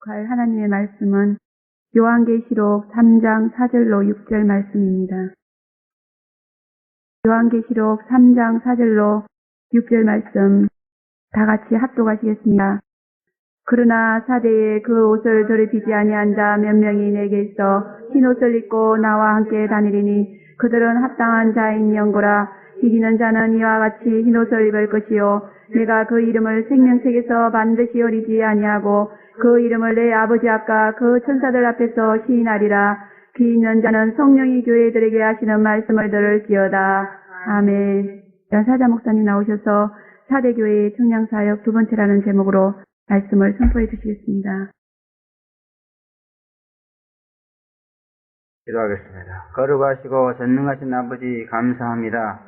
할 하나님의 말씀은 요한계시록 3장 4절로 6절 말씀입니다. 요한계시록 3장 4절로 6절 말씀 다 같이 합독하시겠습니다. 그러나 사대에 그 옷을 더럽히지 아니한 자 몇 명이 내게 있어 흰 옷을 입고 나와 함께 다니리니 그들은 합당한 자인 영고라. 이기는 자는 이와 같이 흰 옷을 입을 것이요 내가 그 이름을 생명책에서 반드시 버리지 아니하고 그 이름을 내 아버지 앞과 그 천사들 앞에서 시인하리라. 귀 있는 자는 성령이 교회들에게 하시는 말씀을 들을지어다. 아멘. 사자 목사님 나오셔서 사대교회의 청량사역 두 번째라는 제목으로 말씀을 선포해 주시겠습니다. 기도하겠습니다. 거룩하시고 전능하신 아버지 감사합니다.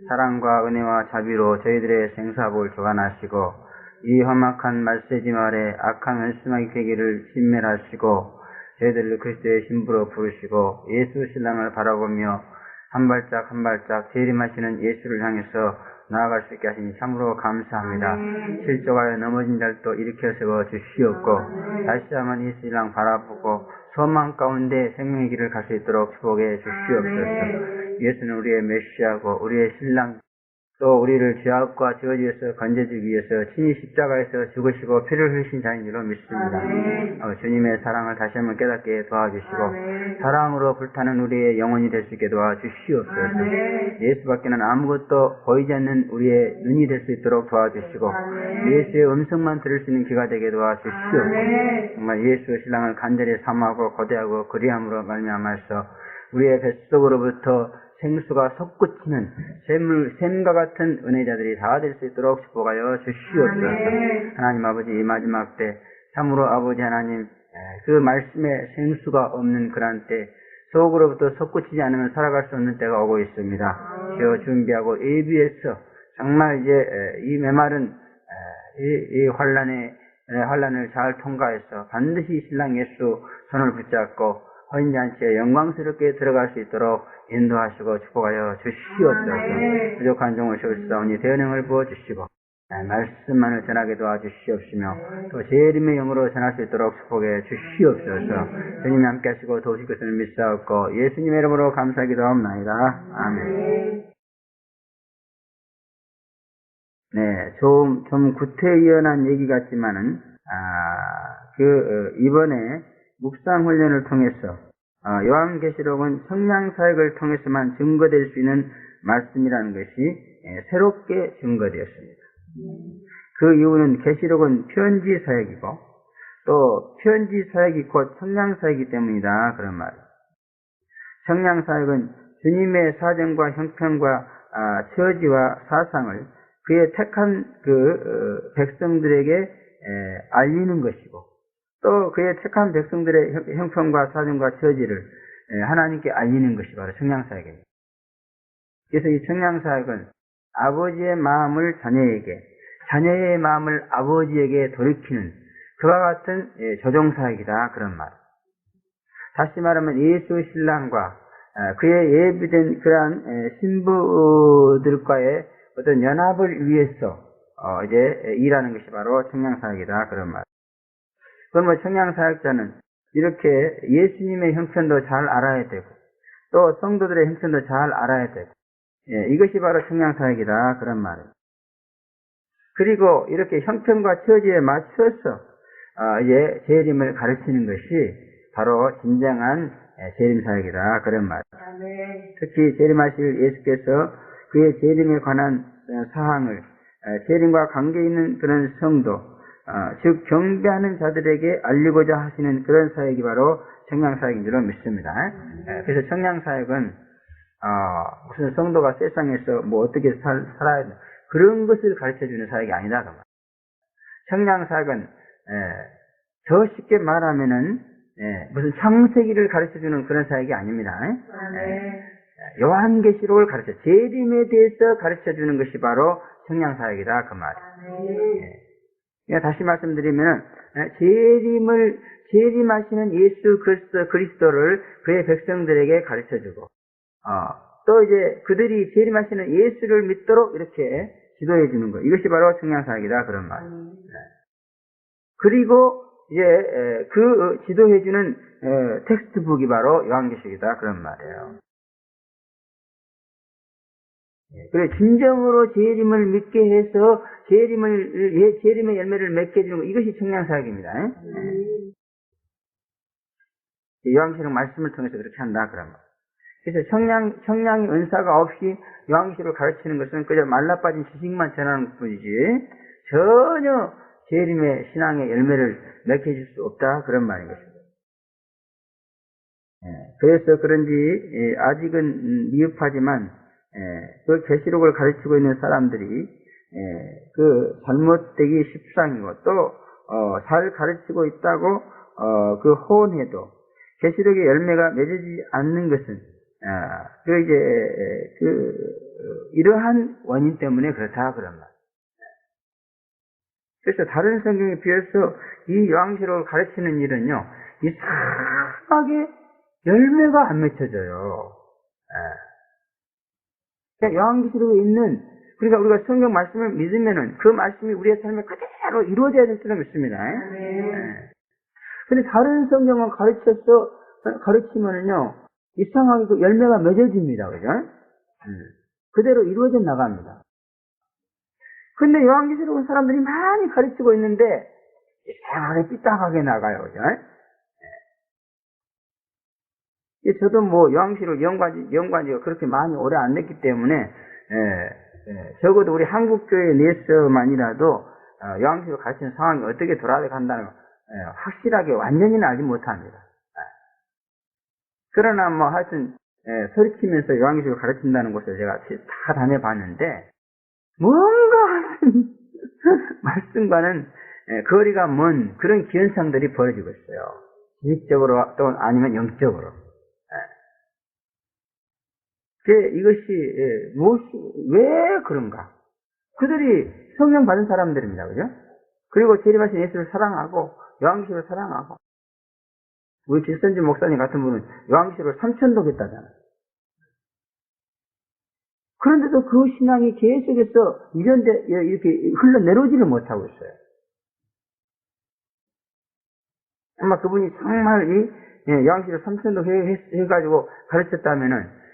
사랑과 은혜와 자비로 저희들의 생사복을 교환하시고 이 험악한 말세지 말에 악한 말씀하기 되기를 신멸하시고 저희들을 그리스도의 신부로 부르시고 예수 신랑을 바라보며 한 발짝 한 발짝 재림하시는 예수를 향해서 나아갈 수 있게 하시니 참으로 감사합니다. 실족하여 넘어진 자를 또 일으켜 세워 주시옵고 다시 한번 예수 신랑 바라보고 소망 가운데 생명의 길을 갈 수 있도록 축복해 주시옵소서. 예수는 우리의 메시아고 우리의 신랑 또 우리를 죄악과 죄어지에서 건져주기 위해서 친히 십자가에서 죽으시고 피를 흘리신 자인 줄로 믿습니다. 주님의 사랑을 다시 한번 깨닫게 도와주시고 사랑으로 불타는 우리의 영혼이 될 수 있게 도와주시옵소서. 예수밖에는 아무것도 보이지 않는 우리의 눈이 될 수 있도록 도와주시고 예수의 음성만 들을 수 있는 귀가 되게 도와주시옵소서. 정말 예수 신랑을 간절히 사모하고 고대하고 그리함으로 말미암아서 우리의 뱃속으로부터 생수가 솟구치는 샘과 같은 은혜자들이 다 될 수 있도록 축복하여 주시옵소서. 하나님 아버지 이 마지막 때 참으로 아버지 하나님 그 말씀에 생수가 없는 그런 때 속으로부터 솟구치지 않으면 살아갈 수 없는 때가 오고 있습니다. 주여 준비하고 예비해서 정말 이제 이 메마른 이 환란을 잘 통과해서 반드시 신랑 예수 손을 붙잡고 헌잔치에 영광스럽게 들어갈 수 있도록 인도하시고 축복하여 주시옵소서. 부족한 종을 주시사오니 대언행을 부어주시고 말씀만을 전하게 도와주시옵시며 또 재림의 영으로 전할 수 있도록 축복해 주시옵소서. 주님이 함께 하시고 도우실 것을 믿사옵고 예수님의 이름으로 감사하기도 하옵나이다. 아멘. 네, 좀 구태의연한 얘기 같지만은 이번에 묵상 훈련을 통해서 요한계시록은 청량사역을 통해서만 증거될 수 있는 말씀이라는 것이 새롭게 증거되었습니다. 그 이유는 계시록은 편지 사역이고 또 편지 사역이 곧 청량사역이기 때문이다 그런 말이에요. 청량사역은 주님의 사정과 형편과 처지와 사상을 그의 택한 그 백성들에게 알리는 것이고 또 그의 택한 백성들의 형편과 사정과 처지를 하나님께 알리는 것이 바로 청량사역입니다. 그래서 이 청량사역은 아버지의 마음을 자녀에게, 자녀의 마음을 아버지에게 돌이키는 그와 같은 조종사역이다 그런 말. 다시 말하면 예수 신랑과 그의 예비된 그러한 신부들과의 어떤 연합을 위해서 이제 일하는 것이 바로 청량사역이다 그런 말. 그럼 청량사역자는 이렇게 예수님의 형편도 잘 알아야 되고 또 성도들의 형편도 잘 알아야 되고 이것이 바로 청량사역이다 그런 말이에요. 그리고 이렇게 형편과 처지에 맞춰서 이제 재림을 가르치는 것이 바로 진정한 재림사역이다 그런 말이에요. 특히 재림하실 예수께서 그의 재림에 관한 사항을 재림과 관계 있는 그런 성도 즉 경배하는 자들에게 알리고자 하시는 그런 사역이 바로 청량사역인 줄로 믿습니다. 그래서 청량사역은 무슨 성도가 세상에서 뭐 어떻게 살아야 돼 그런 것을 가르쳐주는 사역이 아니다. 청량사역은 더 쉽게 말하면은 무슨 창세기를 가르쳐주는 그런 사역이 아닙니다. 요한계시록을 재림에 대해서 가르쳐주는 것이 바로 청량사역이다 그 말이에요. 다시 말씀드리면 재림하시는 예수 그리스도를 그의 백성들에게 가르쳐주고 또 이제 그들이 재림하시는 예수를 믿도록 이렇게 지도해 주는 것, 이것이 바로 청량사역이다 그런 말. 그리고 이제 그 지도해주는 텍스트북이 바로 요한계시록이다 그런 말이에요. 그래 진정으로 재림을 믿게 해서 재림의 열매를 맺게 해주는 거, 이것이 청량사역입니다. 요한계시록 말씀을 통해서 그렇게 한다 그런 말. 그래서 청량의 은사가 없이 요한계시록을 가르치는 것은 그저 말라빠진 지식만 전하는 것뿐이지 전혀 재림의 신앙의 열매를 맺게 해줄 수 없다 그런 말인 것입니다. 그래서 그런지 아직은 미흡하지만 그 계시록을 가르치고 있는 사람들이 그 잘못되기 십상이고 또 잘 가르치고 있다고 그 호언해도 계시록의 열매가 맺어지지 않는 것은 이러한 원인 때문에 그렇다 그런 말. 그래서 다른 성경에 비해서 이 요한계시록을 가르치는 일은요, 이상하게 열매가 안 맺혀져요. 요한계시록에 있는, 그러니까 우리가 성경 말씀을 믿으면은 그 말씀이 우리의 삶에 그대로 이루어져야 될 줄로 믿습니다. 근데 다른 성경은 가르치면은요, 이상하게 그 열매가 맺어집니다. 그죠? 그대로 이루어져 나갑니다. 근데 요한계시록은 사람들이 많이 가르치고 있는데, 이상하게 삐딱하게 나가요. 그죠? 저도 뭐 요한계시록 연관지가 그렇게 많이 오래 안 됐기 때문에 적어도 우리 한국교회 내에서만이라도 요한계시록 가르치는 상황이 어떻게 돌아간다는 걸 확실하게 완전히는 알지 못합니다. 그러나 뭐 하여튼 설치면서 요한계시록을 가르친다는 곳을 제가 다 다녀봤는데 뭔가 말씀과는 거리가 먼 그런 기현상들이 벌어지고 있어요. 지식적으로 또 아니면 영적으로. 이것이 왜 그런가? 그들이 성령 받은 사람들입니다. 그죠? 그리고 재림하신 예수를 사랑하고, 요한계시록을 사랑하고, 우리 질선지 목사님 같은 분은 요한계시록을 3,000독 했다잖아요. 그런데도 그 신앙이 계속해서 이렇게 흘러내려오지를 못하고 있어요. 아마 그분이 정말 요한계시록 3,000독 해가지고 가르쳤다면은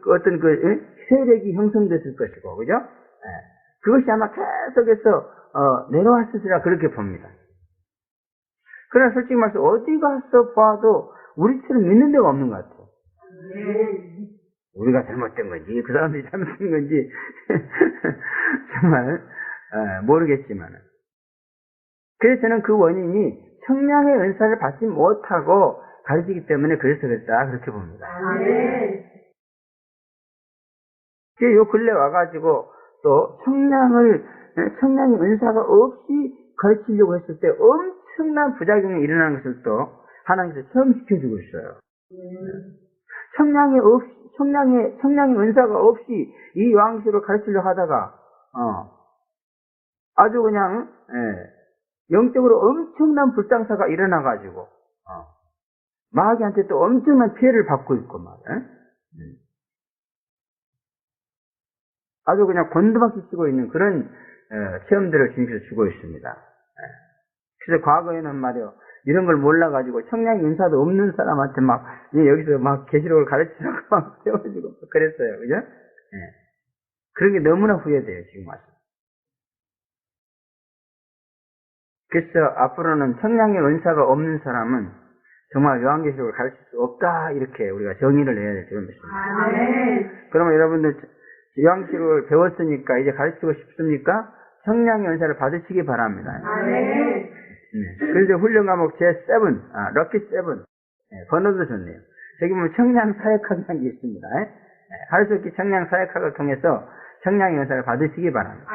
어떤 세력이 형성됐을 것이고, 그죠? 그것이 아마 계속해서 내려왔으리라 그렇게 봅니다. 그러나 솔직히 말해서 어디 가서 봐도 우리처럼 믿는 데가 없는 것 같아요. 우리가 잘못된 건지 그 사람들이 잘못된 건지 정말 모르겠지만, 그래서 저는 그 원인이 청량의 은사를 받지 못하고 가르치기 때문에 그래서 그랬다 그렇게 봅니다. 요 근래 와가지고 또 청량의 은사가 없이 가르치려고 했을 때 엄청난 부작용이 일어나는 것을 또 하나님께서 체험시켜주고 있어요. 청량의 은사가 없이 이 요한계시록을 가르치려고 하다가 아주 그냥 영적으로 엄청난 불상사가 일어나가지고 마귀한테 또 엄청난 피해를 받고 있고 말이에요. 아주 그냥 곤두박질 치고 있는 그런 체험들을 주님께서 주고 있습니다. 그래서 과거에는 말이요, 이런 걸 몰라가지고 청량의 은사도 없는 사람한테 여기서 계시록을 가르치라고 막 세워주고 그랬어요. 그죠? 그런 게 너무나 후회돼요, 지금 와서. 그래서 앞으로는 청량의 은사가 없는 사람은 정말 요한계시록을 가르칠 수 없다, 이렇게 우리가 정의를 해야 될 줄 믿습니다. 그러면 여러분들 요한계시록을 배웠으니까 이제 가르치고 싶습니까? 청량의 은사를 받으시기 바랍니다. 그래서 훈련 과목 제7, 럭키 7, 번호도 좋네요. 저기 보면 청량 사역학이라는 게 있습니다. 하루속히 청량 사역학을 통해서 청량의 은사를 받으시기 바랍니다.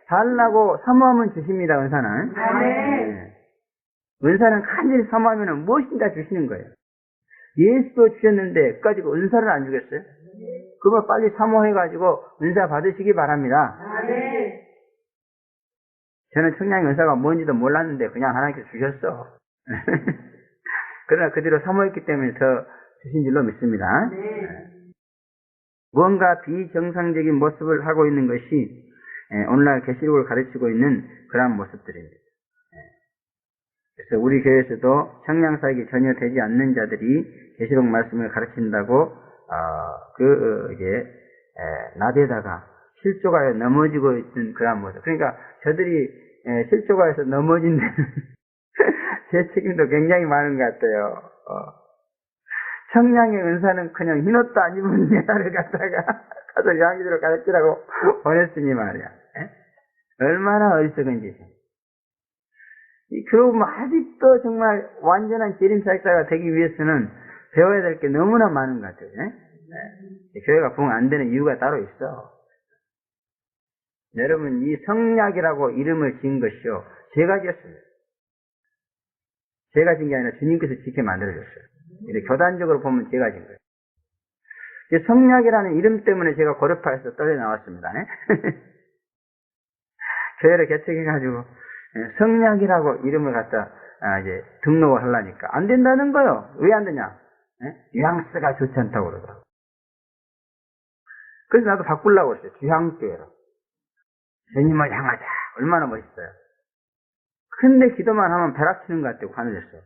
달라고 사모하면 주십니다, 은사는. 은사는 간절히 사모하면 무엇인지 다 주시는 거예요. 예수도 주셨는데 가지고 은사를 안 주겠어요? 그걸 빨리 사모해가지고 은사 받으시기 바랍니다. 저는 청량의 은사가 뭔지도 몰랐는데 그냥 하나님께서 주셨어. 그러나 그대로 사모했기 때문에 더 주신 줄로 믿습니다. 무언가 비정상적인 모습을 하고 있는 것이 오늘날 계시록을 가르치고 있는 그러한 모습들입니다. 그래서 우리 교회에서도 청량사역이 전혀 되지 않는 자들이 계시록 말씀을 가르친다고 나대다가 실족하여 넘어지고 있는 그런 모습. 그러니까 저들이 실족하여서 넘어진 데는 제 책임도 굉장히 많은 것 같아요. 청량의 은사는 그냥 흰옷도 안 입은 여자를 갖다가 가서 양기들을 가르치라고 보냈으니 말이야. 얼마나 어리석은 짓이야. 그러고 보면 아직도 정말 완전한 재림사역자가 되기 위해서는 배워야 될 게 너무나 많은 것 같아요. 교회가 부흥 안 되는 이유가 따로 있어. 여러분, 이 성약이라고 이름을 지은 것이요, 제가 지었습니다. 제가 지은 게 아니라 주님께서 짓게 만들어줬어요. 이렇게 교단적으로 보면 제가 지은 거예요. 성약이라는 이름 때문에 제가 고려파에서 떨려 나왔습니다. 교회를 개척해가지고 성약이라고 이름을 갖다 이제 등록을 하려니까 안 된다는 거요. 왜 안 되냐? 뉘앙스가 좋지 않다고 그러더라고. 그래서 나도 바꾸려고 했어요. 주향교회로. 주님을 향하자. 얼마나 멋있어요. 근데 기도만 하면 벼락치는 것 같다고 하늘에서.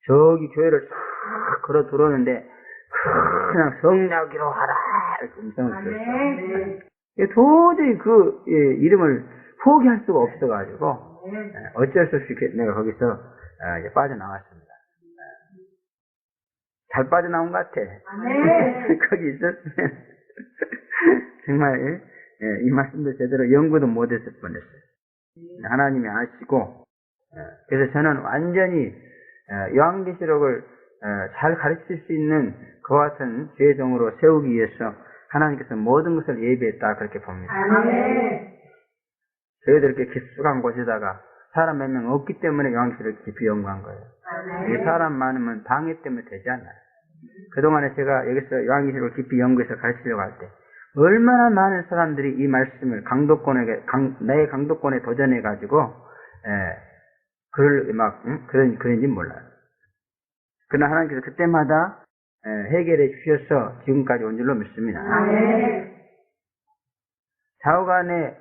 저기 교회를 싹 걸어 들어오는데 그냥 성약이로 하라 이렇게 음성을 들었어요. 도저히 그 이름을 포기할 수가 없어가지고 어쩔 수 없이 내가 거기서 이제 빠져나왔습니다. 잘 빠져나온 것 같아. 거기 있었으면 정말 이 말씀도 제대로 연구도 못했을 뻔했어요. 하나님이 아시고 그래서 저는 완전히 요한계시록을 잘 가르칠 수 있는 그와 같은 죄종으로 세우기 위해서 하나님께서 모든 것을 예비했다 그렇게 봅니다. 저희들 이렇게 깊숙한 곳에다가 사람 몇 명 없기 때문에 요한계시록을 깊이 연구한 거예요. 이 사람 많으면 방해 때문에 되지 않아요. 그동안에 제가 여기서 요한계시록을 깊이 연구해서 가르치려고 할 때 얼마나 많은 사람들이 이 말씀을 내 강도권에 도전해가지고 그런지 몰라요. 그러나 하나님께서 그때마다 해결해 주셔서 지금까지 온 줄로 믿습니다. 좌우간에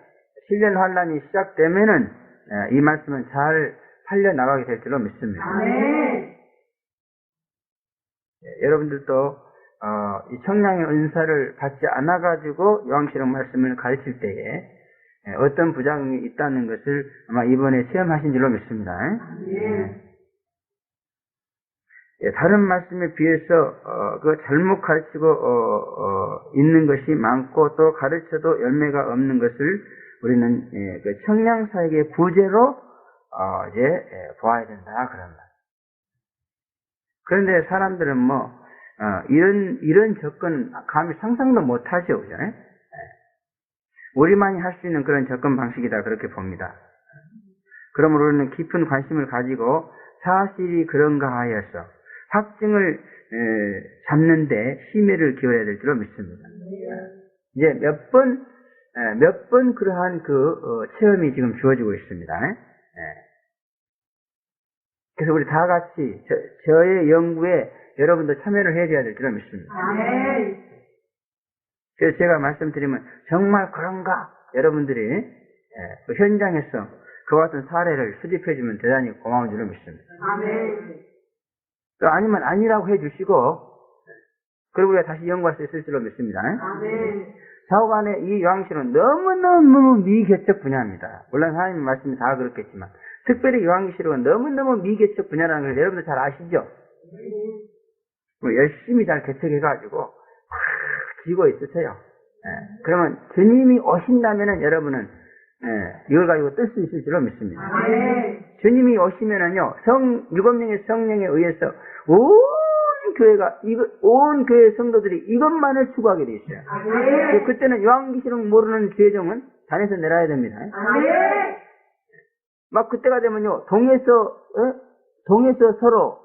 실련 환란이 시작되면은 이 말씀은 잘 팔려나가게 될 줄로 믿습니다. 여러분들도 이 청량의 은사를 받지 않아가지고 요한계시록 말씀을 가르칠 때에 어떤 부작용이 있다는 것을 아마 이번에 체험하신 줄로 믿습니다. 다른 말씀에 비해서 그 잘못 가르치고 있는 것이 많고 또 가르쳐도 열매가 없는 것을 우리는 그 청량사역의 부재로 이제 보아야 된다 그런 말. 그런데 사람들은 이런 접근 감히 상상도 못하죠, 그죠? 우리만이 할 수 있는 그런 접근 방식이다 그렇게 봅니다. 그러므로 우리는 깊은 관심을 가지고 사실이 그런가 하여서 확증을 잡는데 심혈을 기울여야 될 줄로 믿습니다. 이제 몇 번 그러한 체험이 지금 주어지고 있습니다. 그래서 우리 다 같이 저의 연구에 여러분도 참여를 해줘야 될 줄로 믿습니다. 그래서 제가 말씀드리면 정말 그런가? 여러분들이 그 현장에서 그와 같은 사례를 수집해주면 대단히 고마운 줄로 믿습니다. 아니면 아니라고 해주시고 그리고 우리가 다시 연구할 수 있을 줄로 믿습니다. 좌우간의 이 요한계시록은 너무너무 미개척 분야입니다. 물론 하나님의 말씀이 다 그렇겠지만 특별히 요한계시록은 너무너무 미개척 분야라는 걸 여러분들 잘 아시죠? 열심히 잘 개척해가지고 지고 있으세요. 그러면 주님이 오신다면은 여러분은 이걸 가지고 뜰 수 있을 줄로 믿습니다. 주님이 오시면은요, 7명의 성령에 의해서 온 교회 성도들이 이것만을 추구하게 돼 있어요. 그때는 요한계시록 모르는 죄종은 산에서 내려야 됩니다. 막 그때가 되면요, 동에서 서로,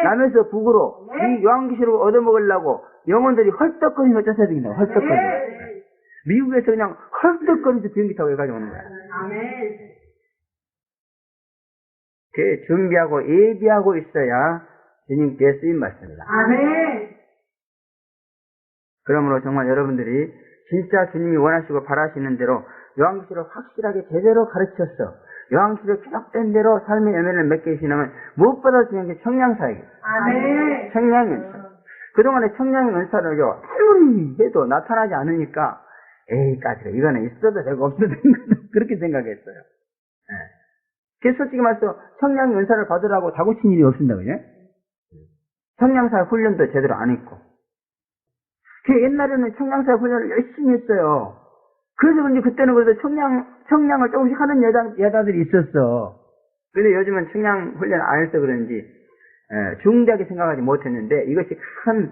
남에서 북으로 이 요한계시록을 얻어먹으려고 영혼들이 헐떡거리며 쫓아야 되겠다. 헐떡거리며. 미국에서 그냥 헐떡거리면서 비행기 타고 여기까지 오는 거야. 그 준비하고 예비하고 있어야 주님께 쓰임 받습니다. 그러므로 정말 여러분들이 진짜 주님이 원하시고 바라시는 대로 요한계시록 확실하게 제대로 가르쳐서 요한계시록 기록된 대로 삶의 열매를 맺게 해주시는 무엇보다 중요한 게 청량사역이에요. 아멘. 청량의 은사. 그동안에 청량의 은사를요, 아무리 해도 나타나지 않으니까, 에이, 까지가 이거는 있어도 되고 없어도 되고, 그렇게 생각했어요. 예. 그래서 솔직히 말해서 청량의 은사를 받으라고 다고친 일이 없습니다, 그죠? 청량사역 훈련도 제대로 안 했고. 그 옛날에는 청량사역 훈련을 열심히 했어요. 그래서 그런지 그때는 그래도 청량을 조금씩 하는 여자들이 있었어. 근데 요즘은 청량 훈련 안 해서 그런지, 중대하게 생각하지 못했는데, 이것이 큰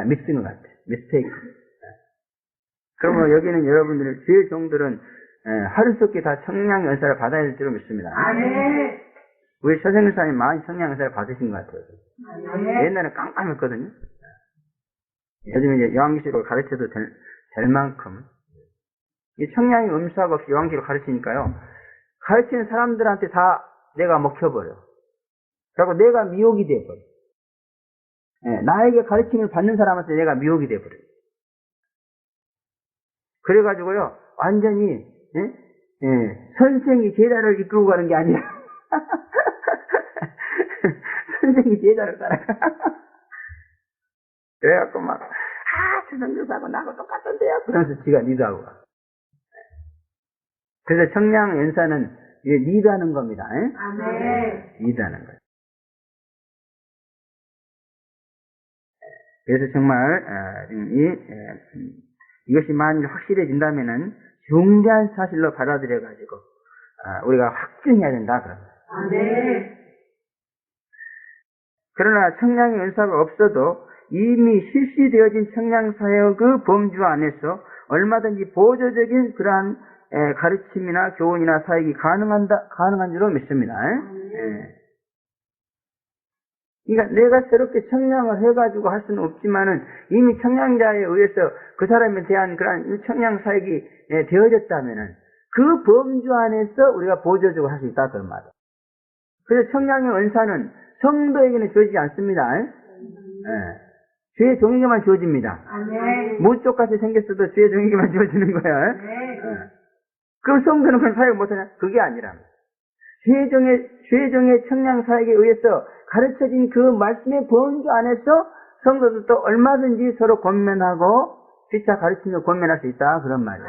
미스인 것 같아요. 미스테이크. 그러면 여기는 여러분들, 주의 종들은 하루속히 다 청량 연사를 받아야 될 줄로 믿습니다. 아멘. 우리 서생사님 많이 청량 연사를 받으신 것 같아요. 아멘. 옛날에 깜깜했거든요. 요즘에 이제 요한계시록을 가르쳐도 될 만큼 이 청량이 음수하고 없이 요한계시록을 가르치니까요. 가르치는 사람들한테 다 내가 먹혀버려. 그리고 내가 미혹이 돼버려. 나에게 가르침을 받는 사람한테 내가 미혹이 돼버려. 그래가지고요, 완전히, 선생이 제자를 이끌고 가는 게 아니라, 선생이 제자를 따라가. 그래갖고 막, 주선교사하고 나하고 똑같던데요? 그러면서 지가 리드하고 가. 그래서 청량 연사는 리드하는 겁니다. 아멘. 리드하는 거예요. 그래서 정말, 이것이 만일 확실해진다면은 중대한 사실로 받아들여가지고 우리가 확증해야 된다 그럽니다. 아멘. 그러나 청량의 은사가 없어도 이미 실시되어진 청량사역의 범주 안에서 얼마든지 보조적인 그러한 가르침이나 교훈이나 사역이 가능한 줄로 믿습니다. 그러니까 내가 새롭게 청량을 해가지고 할 수는 없지만은 이미 청량자에 의해서 그 사람에 대한 그런 청량 사역이 되어졌다면은 그 범주 안에서 우리가 보조적으로 할 수 있다 그런 말이에요. 그래서 청량의 은사는 성도에게는 주어지지 않습니다. 주의 종에게만 주어집니다. 아멘. 무쪽같이 생겼어도 주의 종에게만 주어지는 거야. 그럼 성도는 그런 사역을 못하냐? 그게 아니라 주의 종의 청량 사역에 의해서 가르쳐진 그 말씀의 범주 안에서 성도들도 얼마든지 서로 권면하고 피차 가르치며 권면할 수 있다 그런 말이야.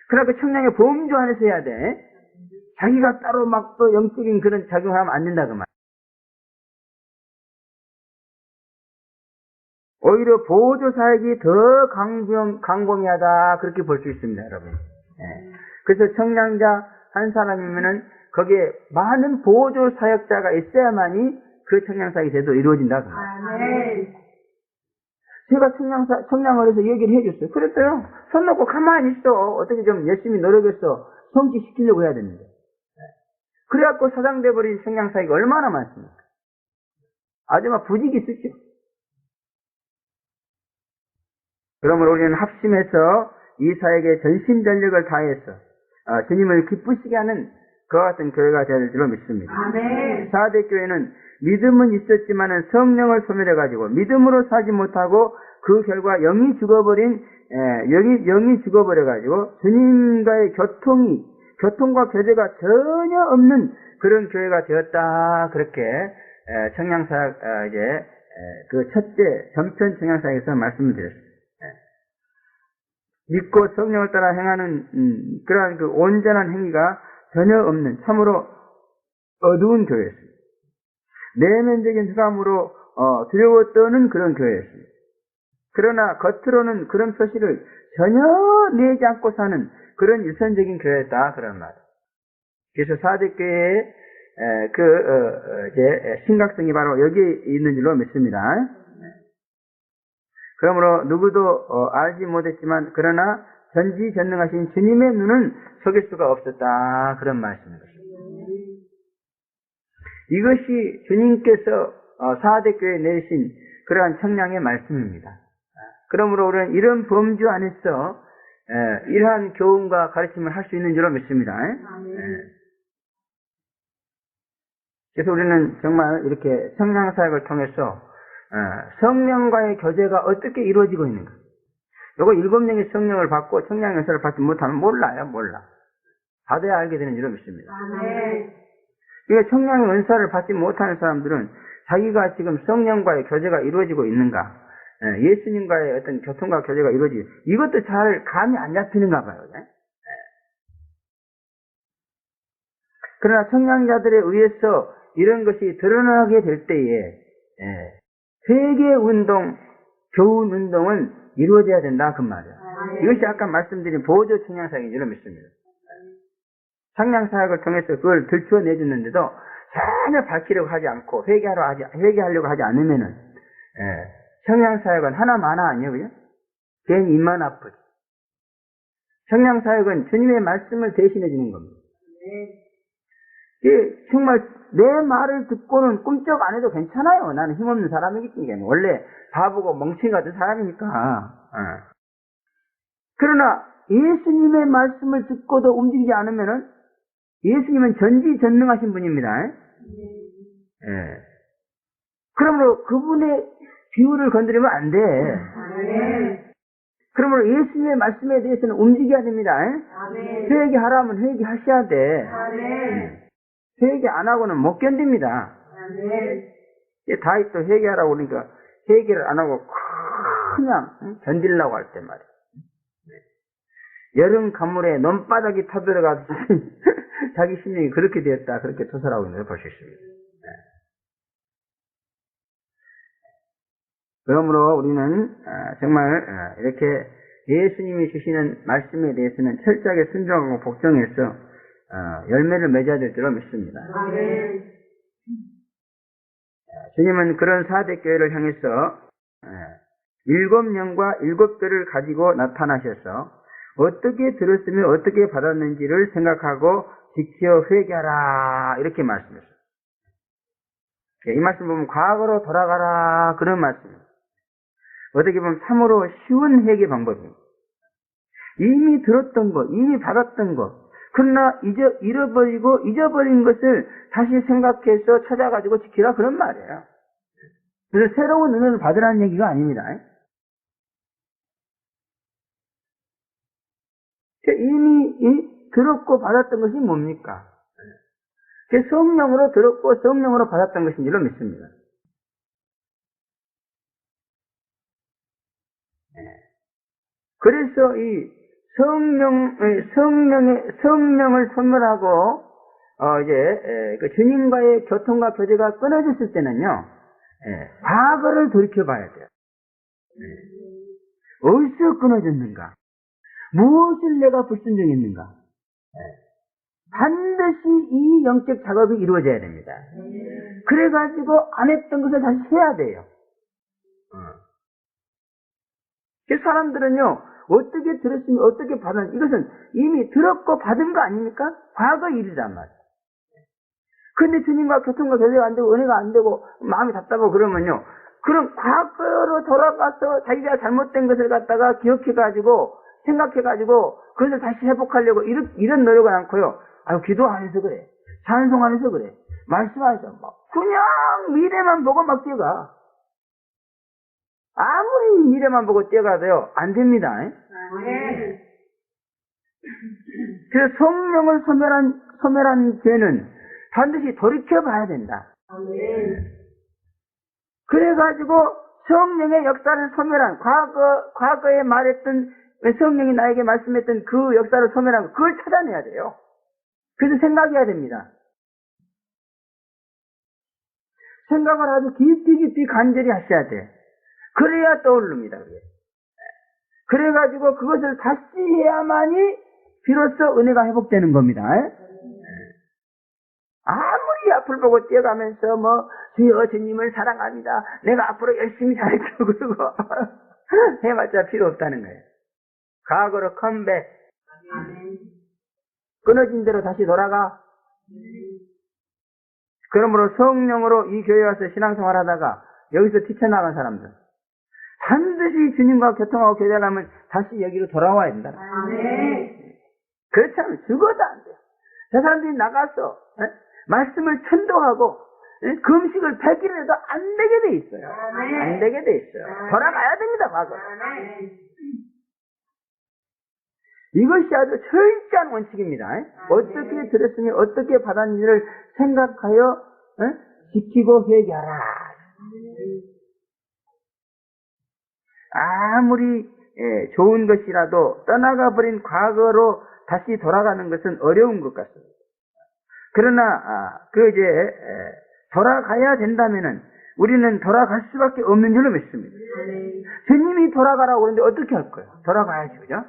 그러나 그 청량의 범주 안에서 해야 돼. 자기가 따로 막 또 영적인 그런 작용을 하면 안 된다 그 말이야. 오히려 보조 사역이 더 광범위하다 그렇게 볼 수 있습니다, 여러분. 그래서 청량자 한 사람이면은 거기에 많은 보조 사역자가 있어야만이 그 청량 사역이 제대로 이루어진다. 아멘. 제가 청량을 해서 얘기를 해줬어요. 그랬어요. 손 놓고 가만히 있어. 어떻게 좀 열심히 노력해서 성취시키려고 해야 되는데. 그래갖고 사장돼버린 청량 사역이 얼마나 많습니까? 아주 막 부직이 쓰죠. 그러므로 우리는 합심해서 이 사역에 전심전력을 다해서 주님을 기쁘시게 하는 그와 같은 교회가 되어야 될 줄로 믿습니다. 아멘. 4대 교회는 믿음은 있었지만은 성령을 소멸해가지고 믿음으로 사지 못하고 그 결과 영이 죽어버려가지고 주님과의 교통과 교제가 전혀 없는 그런 교회가 되었다. 그렇게 청량사역 그 첫째 전편 청량사역에서 말씀을 드렸습니다. 믿고 성령을 따라 행하는 그러한 그 온전한 행위가 전혀 없는 참으로 어두운 교회였습니다. 내면적인 흑암으로 두려워 떠는 그런 교회였습니다. 그러나 겉으로는 그런 표시를 전혀 내지 않고 사는 그런 유선적인 교회였다 그런 말이에요. 그래서 4대 교회의 심각성이 바로 여기에 있는 줄로 믿습니다. 그러므로 누구도 알지 못했지만 그러나 전지전능하신 주님의 눈은 속일 수가 없었다 그런 말씀입니다. 이것이 주님께서 4대 교회에 내신 그러한 청량의 말씀입니다. 그러므로 우리는 이런 범주 안에서 이러한 교훈과 가르침을 할 수 있는 줄로 믿습니다. 그래서 우리는 정말 이렇게 청량 사역을 통해서 성령과의 교제가 어떻게 이루어지고 있는가. 요거 7명의 성령을 받고 청량 연사를 받지 못하면 몰라. 받아야 알게 되는 줄로 믿습니다. 그러니까 청량의 은사를 받지 못하는 사람들은 자기가 지금 성령과의 교제가 이루어지고 있는가, 예수님과의 어떤 교통과 교제가 이루어지고, 이것도 잘 감이 안 잡히는가 봐요. 그러나 청량자들에 의해서 이런 것이 드러나게 될 때에 회개 운동, 교훈 운동은 이루어져야 된다 그 말이야. 이것이 아까 말씀드린 보조 청량사역인 줄로 믿습니다. 청량사역을 통해서 그걸 들추어내주는데도 전혀 밝히려고 하지 않고 회개하려고 하지 않으면은 청량사역은 하나마나 아니에요, 그죠? 괜히 입만 아프지. 청량사역은 주님의 말씀을 대신해 주는 겁니다. 정말 내 말을 듣고는 꿈쩍 안 해도 괜찮아요. 나는 힘없는 사람이기 때문에. 원래 바보고 멍청이 같은 사람이니까. 그러나 예수님의 말씀을 듣고도 움직이지 않으면은 예수님은 전지전능하신 분입니다. 그러므로 그분의 비유를 건드리면 안 돼. 그러므로 예수님의 말씀에 대해서는 움직여야 됩니다. 회개하라면 회개하셔야 돼. 회개 안 하고는 못 견딥니다. 다윗도 회개하라고 그러니까 회개를 안 하고 그냥 견디려고 할 때 말이에요. 여름 가물에 논바닥이 타들어가듯이 자기 심령이 그렇게 되었다, 그렇게 토설하고 있는 걸 볼 수 있습니다. 그러므로 우리는 정말 이렇게 예수님이 주시는 말씀에 대해서는 철저하게 순종하고 복종해서 열매를 맺어야 될 줄로 믿습니다. 주님은 그런 사대교회를 향해서 7명과 7뼈를 가지고 나타나셔서 어떻게 들었으며 어떻게 받았는지를 생각하고 지켜 회개하라 이렇게 말씀했어요. 이 말씀 보면 과거로 돌아가라 그런 말씀입니다. 어떻게 보면 참으로 쉬운 회개 방법입니다. 이미 들었던 것, 이미 받았던 것, 그러나 잃어버리고 잊어버린 것을 다시 생각해서 찾아가지고 지키라 그런 말이에요. 그래서 새로운 은혜를 받으라는 얘기가 아닙니다. 이미 들었고 받았던 것이 뭡니까? 성령으로 들었고 성령으로 받았던 것인 줄로 믿습니다. 그래서 이 성령을 소멸하고 그 주님과의 교통과 교제가 끊어졌을 때는요, 과거를 돌이켜봐야 돼요. 어디서 끊어졌는가? 무엇을 내가 불순종했는가? 반드시 이 영적 작업이 이루어져야 됩니다. 그래가지고 안 했던 것을 다시 해야 돼요. 사람들은요, 어떻게 들었으면 어떻게 받았는지, 이것은 이미 들었고 받은 거 아닙니까? 과거 일이란 말이에요. 근데 주님과 교통과 교제가 안 되고 은혜가 안 되고 마음이 답답하고 그러면요, 그럼 과거로 돌아가서 자기가 잘못된 것을 갖다가 기억해가지고 생각해가지고 그것을 다시 회복하려고 이런 노력은 않고요. 기도 안 해서 그래, 찬송 안 해서 그래, 말씀 안 해서 그냥 미래만 보고 막 뛰어가. 아무리 미래만 보고 뛰어가도요, 안 됩니다. 그래서 성령을 소멸한 죄는 반드시 돌이켜봐야 된다. 그래가지고 성령의 역사를 소멸한, 과거에 말했던, 성령이 나에게 말씀했던 그 역사를 소멸한 거, 그걸 찾아내야 돼요. 그래서 생각해야 됩니다. 생각을 아주 깊이 간절히 하셔야 돼. 그래야 떠오릅니다. 그래가지고 그것을 다시 해야만이 비로소 은혜가 회복되는 겁니다. 아무리 앞을 보고 뛰어가면서 주여 주님을 사랑합니다, 내가 앞으로 열심히 잘할게요 그러고 해봤자 필요 없다는 거예요. 과거로 컴백, 끊어진 대로 다시 돌아가. 그러므로 성령으로 이 교회에 와서 신앙생활 하다가 여기서 뛰쳐나간 사람들, 반드시 주님과 교통하고 교제하려면 다시 여기로 돌아와야 된다. 그렇지 않으면 죽어도 안 돼요. 저 사람들이 나가서 말씀을 천도하고 금식을 100일을 해도 안 되게 돼 있어요. 안 되게 돼 있어요. 돌아가야 됩니다, 과거. 이것이 아주 철저한 원칙입니다. 어떻게 들었으니 어떻게 받았는지를 생각하여 지키고 회개하라. 아무리 좋은 것이라도 떠나가 버린 과거로 다시 돌아가는 것은 어려운 것 같습니다. 그러나 돌아가야 된다면은 우리는 돌아갈 수밖에 없는 줄로 믿습니다. 주님이 돌아가라고 그러는데 어떻게 할 거예요? 돌아가야지, 그죠?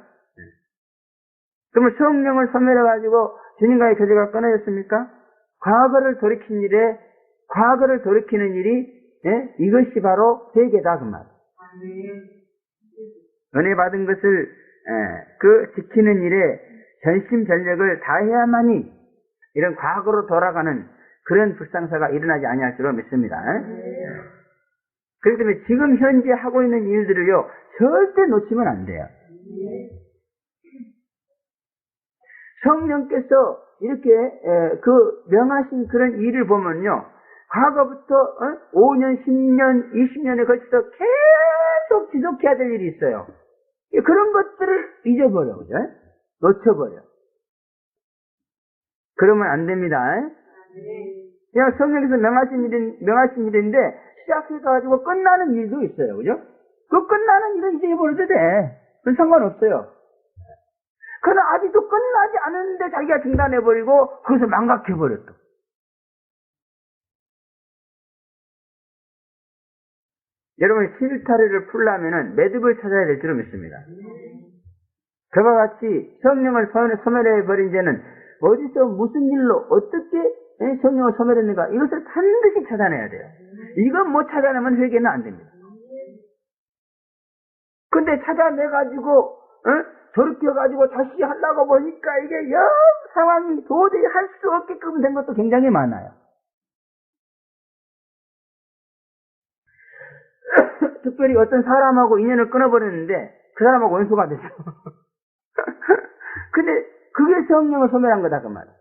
그러면 성령을 소멸해가지고 주님과의 교제가 끊어졌습니까? 과거를 돌이키는 일이 이것이 바로 회개다 그 말. 은혜 받은 것을 지키는 일에 전심전력을 다해야만이 이런 과거로 돌아가는 그런 불상사가 일어나지 아니할 줄로 믿습니다. 그렇기 때문에 지금 현재 하고 있는 일들을요 절대 놓치면 안 돼요. 성령께서 이렇게 명하신 그런 일을 보면요 과거부터 5년, 10년, 20년에 걸쳐서 계속 지속해야 될 일이 있어요. 그런 것들을 잊어버려, 그죠? 놓쳐버려. 그러면 안 됩니다. 그냥 성령께서 명하신 일인데 시작해가지고 끝나는 일도 있어요, 그죠? 그 끝나는 일은 이제 잊어버려도 돼. 그건 상관없어요. 그러나 아직도 끝나지 않았는데 자기가 중단해버리고 그것을 망각해버렸다. 여러분 실타래를 풀려면은 매듭을 찾아야 될 줄로 믿습니다. 그와 같이 성령을 소멸해버린 죄는 어디서 무슨 일로 어떻게 성령을 소멸했는가 이것을 반드시 찾아내야 돼요. 이건 못 찾아내면 회개는 안 됩니다. 근데 찾아내가지고 돌이켜가지고 다시 하려고 보니까 이게 영 상황이 도저히 할 수 없게끔 된 것도 굉장히 많아요. 특별히 어떤 사람하고 인연을 끊어버렸는데 그 사람하고 원수가 됐어. 근데 그게 성령을 소멸한 거다 그 말이야.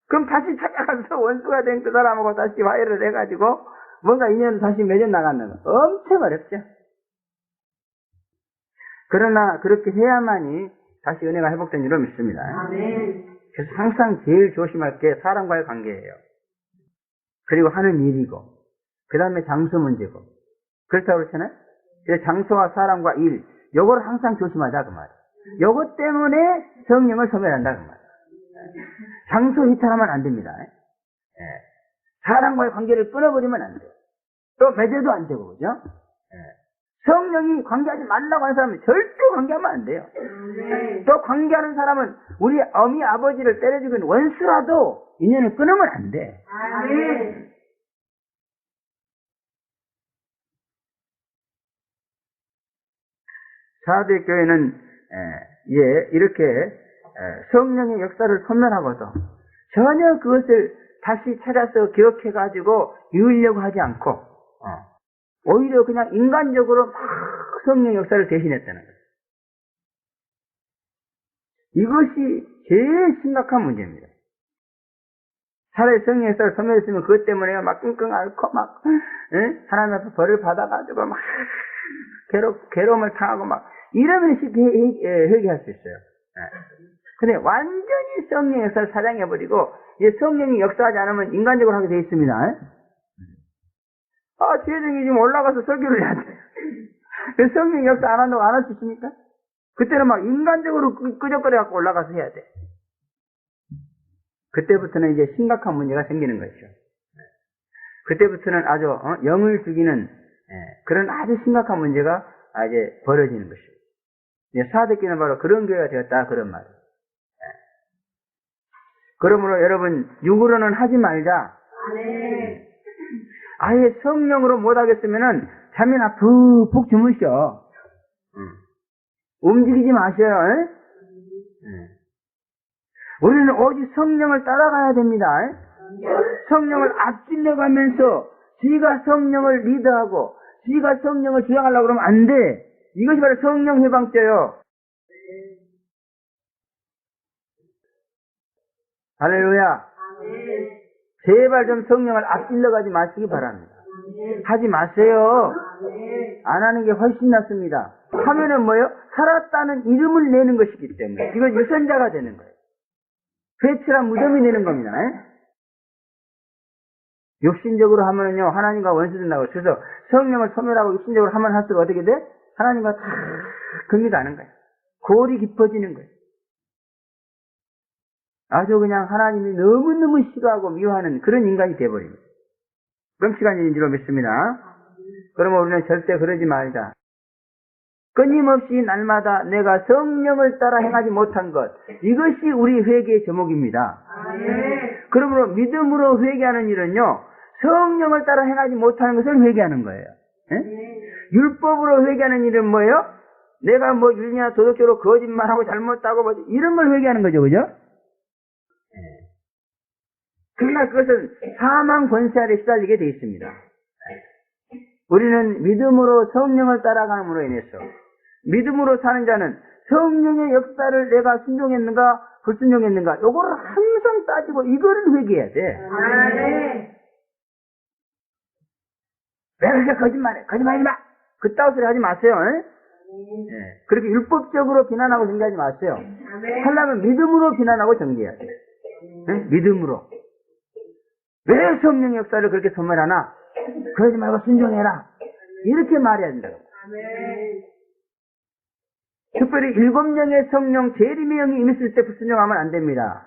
그럼 다시 찾아가서 원수가 된 그 사람하고 다시 화해를 해가지고 뭔가 인연을 다시 맺어 나가는 거 엄청 어렵죠. 그러나 그렇게 해야만이 다시 은혜가 회복된 줄로 믿습니다. 그래서 항상 제일 조심할 게 사람과의 관계예요. 그리고 하는 일이고 그 다음에 장소 문제고 그렇다고 그렇잖아요. 그래서 장소와 사람과 일 요거를 항상 조심하자 그 말이에요. 요것 때문에 성령을 소멸한다 그 말이에요. 장소 이탈하면 안 됩니다. 사람과의 관계를 끊어버리면 안 돼요. 또 맺어도 안 되고 그죠? 성령이 관계하지 말라고 하는 사람은 절대 관계하면 안 돼요. 또 관계하는 사람은 우리 어미 아버지를 때려 죽인 원수라도 인연을 끊으면 안 돼. 사대 교회는 이렇게 성령의 역사를 소멸하고도 전혀 그것을 다시 찾아서 기억해가지고 이으려고 하지 않고 오히려 그냥 인간적으로 막 성령 역사를 대신했다는 거예요. 이것이 제일 심각한 문제입니다. 차라리 성령 역사를 소멸했으면 그것 때문에 막 끙끙 앓고 막 하나님 앞에 벌을 받아가지고 막 괴로움을 당하고 막 이러면 쉽게 회개할 수 있어요. 근데 완전히 성령 역사를 사장해버리고 성령이 역사하지 않으면 인간적으로 하게 돼 있습니다. 재정이 지금 올라가서 설교를 해야 돼. 성령 역사 안 한다고 안 할 수 있습니까? 그때는 막 인간적으로 끄적거려갖고 올라가서 해야 돼. 그때부터는 이제 심각한 문제가 생기는 것이죠. 그때부터는 아주 영을 죽이는 그런 아주 심각한 문제가 이제 벌어지는 것이죠. 사대교회는 바로 그런 교회가 되었다 그런 말이에요. 그러므로 여러분 육으로는 하지 말자. 아예 성령으로 못하겠으면은 잠이나 푹 주무셔. 움직이지 마셔요. 우리는 오직 성령을 따라가야 됩니다. 성령을 앞질러 가면서 지가 성령을 리드하고 지가 성령을 주장하려고 그러면 안 돼. 이것이 바로 성령 해방죄요. 할렐루야. 제발 좀 성령을 앞질러 가지 마시기 바랍니다. 하지 마세요. 안 하는 게 훨씬 낫습니다. 하면은 뭐예요? 살았다는 이름을 내는 것이기 때문에 이건 유선자가 되는 거예요. 회칠한 무덤이 되는 겁니다. 육신적으로 하면은요, 하나님과 원수된다고. 그래서 성령을 소멸하고 육신적으로 하면 할수록 어떻게 돼? 하나님과 다 금이 가는 거예요. 골이 깊어지는 거예요. 아주 그냥 하나님이 너무너무 싫어하고 미워하는 그런 인간이 되어버립니다. 그럼 시간인 줄로 믿습니다. 그러면 우리는 절대 그러지 말자. 끊임없이 날마다 내가 성령을 따라 행하지 못한 것, 이것이 우리 회개의 제목입니다. 그러므로 믿음으로 회개하는 일은요, 성령을 따라 행하지 못하는 것을 회개하는 거예요. 율법으로 회개하는 일은 뭐예요? 내가 뭐 율리나 도덕적으로 거짓말하고 잘못하고 뭐 이런 걸 회개하는 거죠, 그죠? 그러나 그것은 사망 권세 아래 시달리게 되어 있습니다. 우리는 믿음으로 성령을 따라감으로 인해서 믿음으로 사는 자는 성령의 역사를 내가 순종했는가 불순종했는가 요거를 항상 따지고 이거를 회개해야 돼. 왜 그렇게 거짓말하지 마. 그따위 소리 하지 마세요. 그렇게 율법적으로 비난하고 정죄하지 마세요. 하려면 믿음으로 비난하고 정죄해야 돼. 믿음으로. 왜 성령의 역사를 그렇게 소멸하나? 그러지 말고 순종해라. 이렇게 말해야 된다고. 특별히 7명의 성령 재림의 영이 임했을 때 불순종하면 안 됩니다.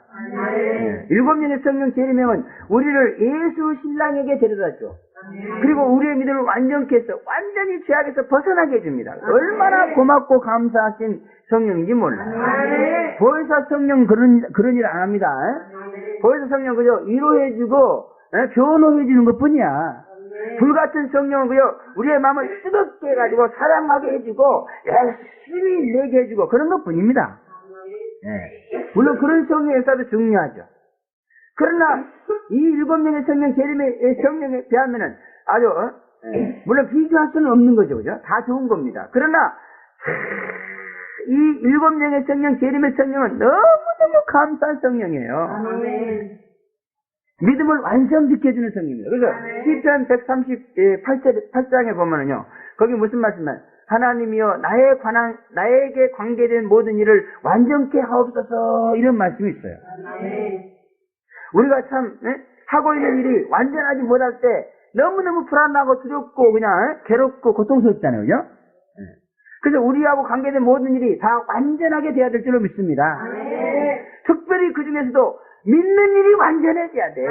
7명의 성령 재림의 영은 우리를 예수 신랑에게 데려다줘. 그리고 우리의 믿음을 완전케 해서 완전히 죄악에서 벗어나게 해줍니다. 얼마나 고맙고 감사하신 성령인지 몰라요. 보혜사 성령 그런 일 안 합니다. 보혜사 성령 그저 위로해주고 변호해주는 것 뿐이야. 불같은 성령은 그저 우리의 마음을 뜨겁게 해가지고 사랑하게 해주고 열심히 내게 해주고 그런 것 뿐입니다. 물론 그런 성령의 역사도 중요하죠. 그러나 이 7명의 성령 재림의 성령에 비하면은 아주 물론 비교할 수는 없는 거죠, 그죠? 다 좋은 겁니다. 그러나 이 7명의 성령 재림의 성령은 너무너무 감사한 성령이에요. 믿음을 완성시켜주는 성령입니다. 그래서 시편 138장에 보면은요, 거기 무슨 말씀이냐면 하나님이여 나에게 관계된 모든 일을 완전케 하옵소서 이런 말씀이 있어요. 우리가 참 하고 있는 일이 완전하지 못할 때 너무너무 불안하고 두렵고 그냥 괴롭고 고통스럽잖아요, 그죠? 그래서 우리하고 관계된 모든 일이 다 완전하게 돼야 될 줄로 믿습니다. 특별히 그 중에서도 믿는 일이 완전해져야 돼.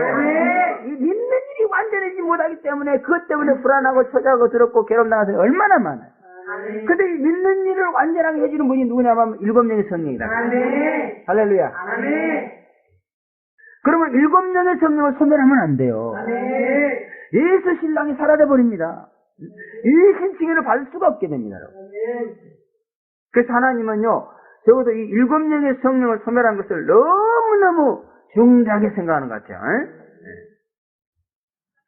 이 믿는 일이 완전해지지 못하기 때문에 그것 때문에 불안하고 초조하고 두렵고 괴롭나가서 얼마나 많아요. 근데 이 믿는 일을 완전하게 해주는 분이 누구냐면 7명의 성령이다. 할렐루야. 그러면 7명의 성령을 소멸하면 안 돼요. 예수 신랑이 사라져 버립니다. 이 신칭의를 받을 수가 없게 됩니다. 그래서 하나님은요, 적어도 이 7명의 성령을 소멸한 것을 너무너무 중대하게 생각하는 것 같아요.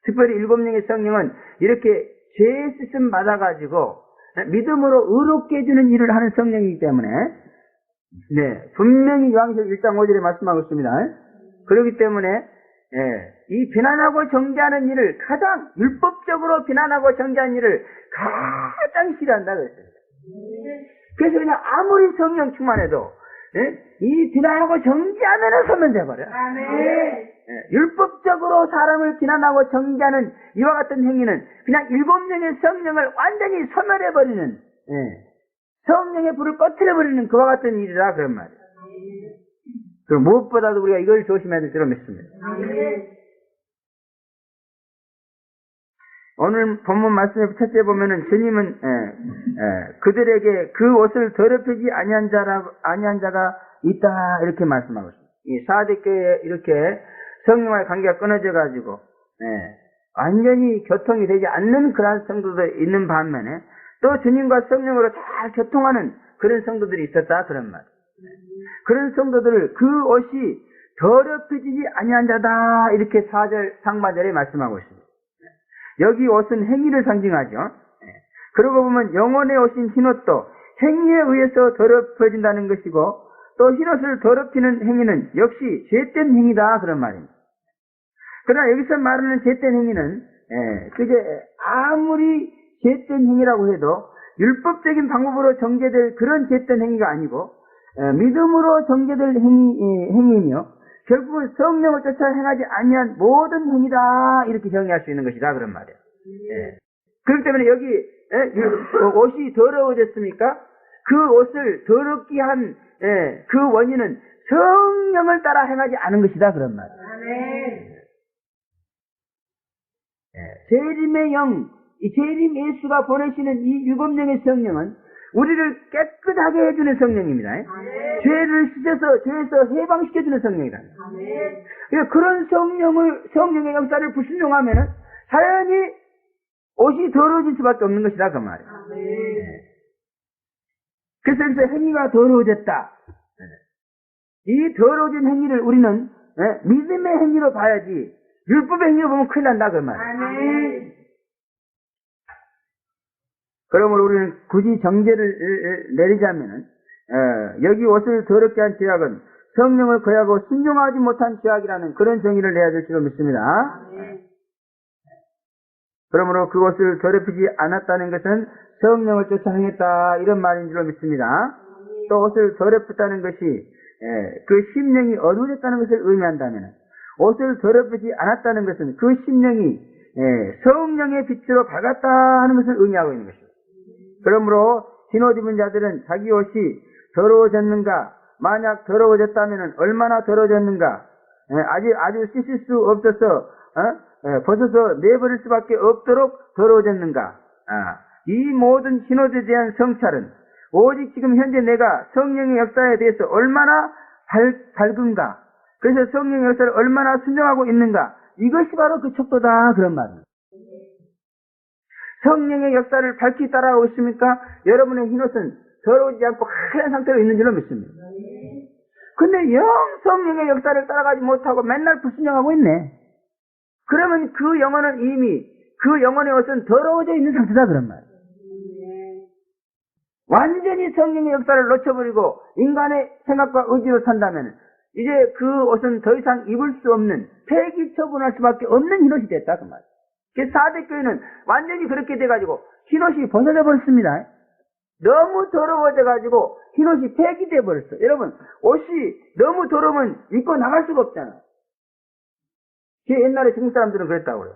특별히 7명의 성령은 이렇게 죄 씻음 받아가지고 믿음으로 의롭게 해주는 일을 하는 성령이기 때문에 분명히 요한계시록 1장 5절에 말씀하고 있습니다. 그렇기 때문에 이 비난하고 정죄하는 일을 가장 율법적으로 비난하고 정죄하는 일을 가장 싫어한다고 했어요. 그래서 그냥 아무리 성령 충만해도 이 비난하고 정죄하면은 소멸돼버려요. 율법적으로 사람을 비난하고 정죄하는 이와 같은 행위는 그냥 7명의 성령을 완전히 소멸해버리는 성령의 불을 꺼트려버리는 그와 같은 일이라 그런 말이에요. 그럼 무엇보다도 우리가 이걸 조심해야 될 줄로 믿습니다. 오늘 본문 말씀에 첫째 보면은 주님은 그들에게 그 옷을 더럽히지 아니한 자가 있다 이렇게 말씀하고 있습니다. 이 사대교회 이렇게 성령과의 관계가 끊어져 가지고 완전히 교통이 되지 않는 그러한 성도도 있는 반면에 또 주님과 성령으로 잘 교통하는 그런 성도들이 있었다 그런 말. 그런 성도들을 그 옷이 더럽혀지지 아니한 자다 이렇게 4절 상반절에 말씀하고 있습니다. 여기 옷은 행위를 상징하죠. 그러고 보면 영혼의 옷인 흰옷도 행위에 의해서 더럽혀진다는 것이고 또 흰옷을 더럽히는 행위는 역시 죄된 행위다 그런 말입니다. 그러나 여기서 말하는 죄된 행위는 그게 아무리 죄된 행위라고 해도 율법적인 방법으로 정죄될 그런 죄된 행위가 아니고 믿음으로 정죄될 행위이며 결국은 성령을 쫓아 행하지 아니한 모든 행위다 이렇게 정의할 수 있는 것이다 그런 말이에요. 그렇기 때문에 여기 옷이 더러워졌습니까? 그 옷을 더럽게 한 그 원인은 성령을 따라 행하지 않은 것이다 그런 말이에요. 재림의 영, 이 재림 예수가 보내시는 이 유검령의 성령은 우리를 깨끗하게 해주는 성령입니다. 죄를 씻어서 죄에서 해방시켜주는 성령이다. 그런 성령의 역사를 불순종하면은 자연히 옷이 더러워질 수밖에 없는 것이다 그 말이에요. 그래서 여기서 행위가 더러워졌다. 이 더러워진 행위를 우리는 믿음의 행위로 봐야지 율법의 행위로 보면 큰일 난다 그 말이에요. 그러므로 우리는 굳이 정죄를 내리자면은 여기 옷을 더럽게 한 죄악은 성령을 거하고 순종하지 못한 죄악이라는 그런 정의를 내야 될 줄로 믿습니다. 그러므로 그것을 더럽히지 않았다는 것은 성령을 쫓아 행했다 이런 말인 줄로 믿습니다. 또 옷을 더럽혔다는 것이 그 심령이 어두워졌다는 것을 의미한다면 옷을 더럽히지 않았다는 것은 그 심령이 성령의 빛으로 밝았다 하는 것을 의미하고 있는 것입니다. 그러므로 흰옷 입은 자들은 자기 옷이 더러워졌는가, 만약 더러워졌다면 얼마나 더러워졌는가, 아주 씻을 수 없어서 벗어서 내버릴 수밖에 없도록 더러워졌는가. 이 모든 흰옷에 대한 성찰은 오직 지금 현재 내가 성령의 역사에 대해서 얼마나 밝은가, 그래서 성령의 역사를 얼마나 순종하고 있는가, 이것이 바로 그 척도다 그런 말입니다. 성령의 역사를 밝히 따라오고 있습니까? 여러분의 흰옷은 더러워지지 않고 하얀 상태로 있는 줄로 믿습니다. 근데 영 성령의 역사를 따라가지 못하고 맨날 불순종하고 있네. 그러면 그 영혼은 이미 그 영혼의 옷은 더러워져 있는 상태다 그런 말이에요. 완전히 성령의 역사를 놓쳐버리고 인간의 생각과 의지로 산다면 이제 그 옷은 더 이상 입을 수 없는 폐기 처분할 수밖에 없는 흰옷이 됐다 그 말이에요. 사대교회는 완전히 그렇게 돼가지고 흰옷이 벗어져 버렸습니다. 너무 더러워져가지고 흰옷이 폐기돼 버렸어. 여러분 옷이 너무 더러우면 입고 나갈 수가 없잖아. 옛날에 중국 사람들은 그랬다고 그래요.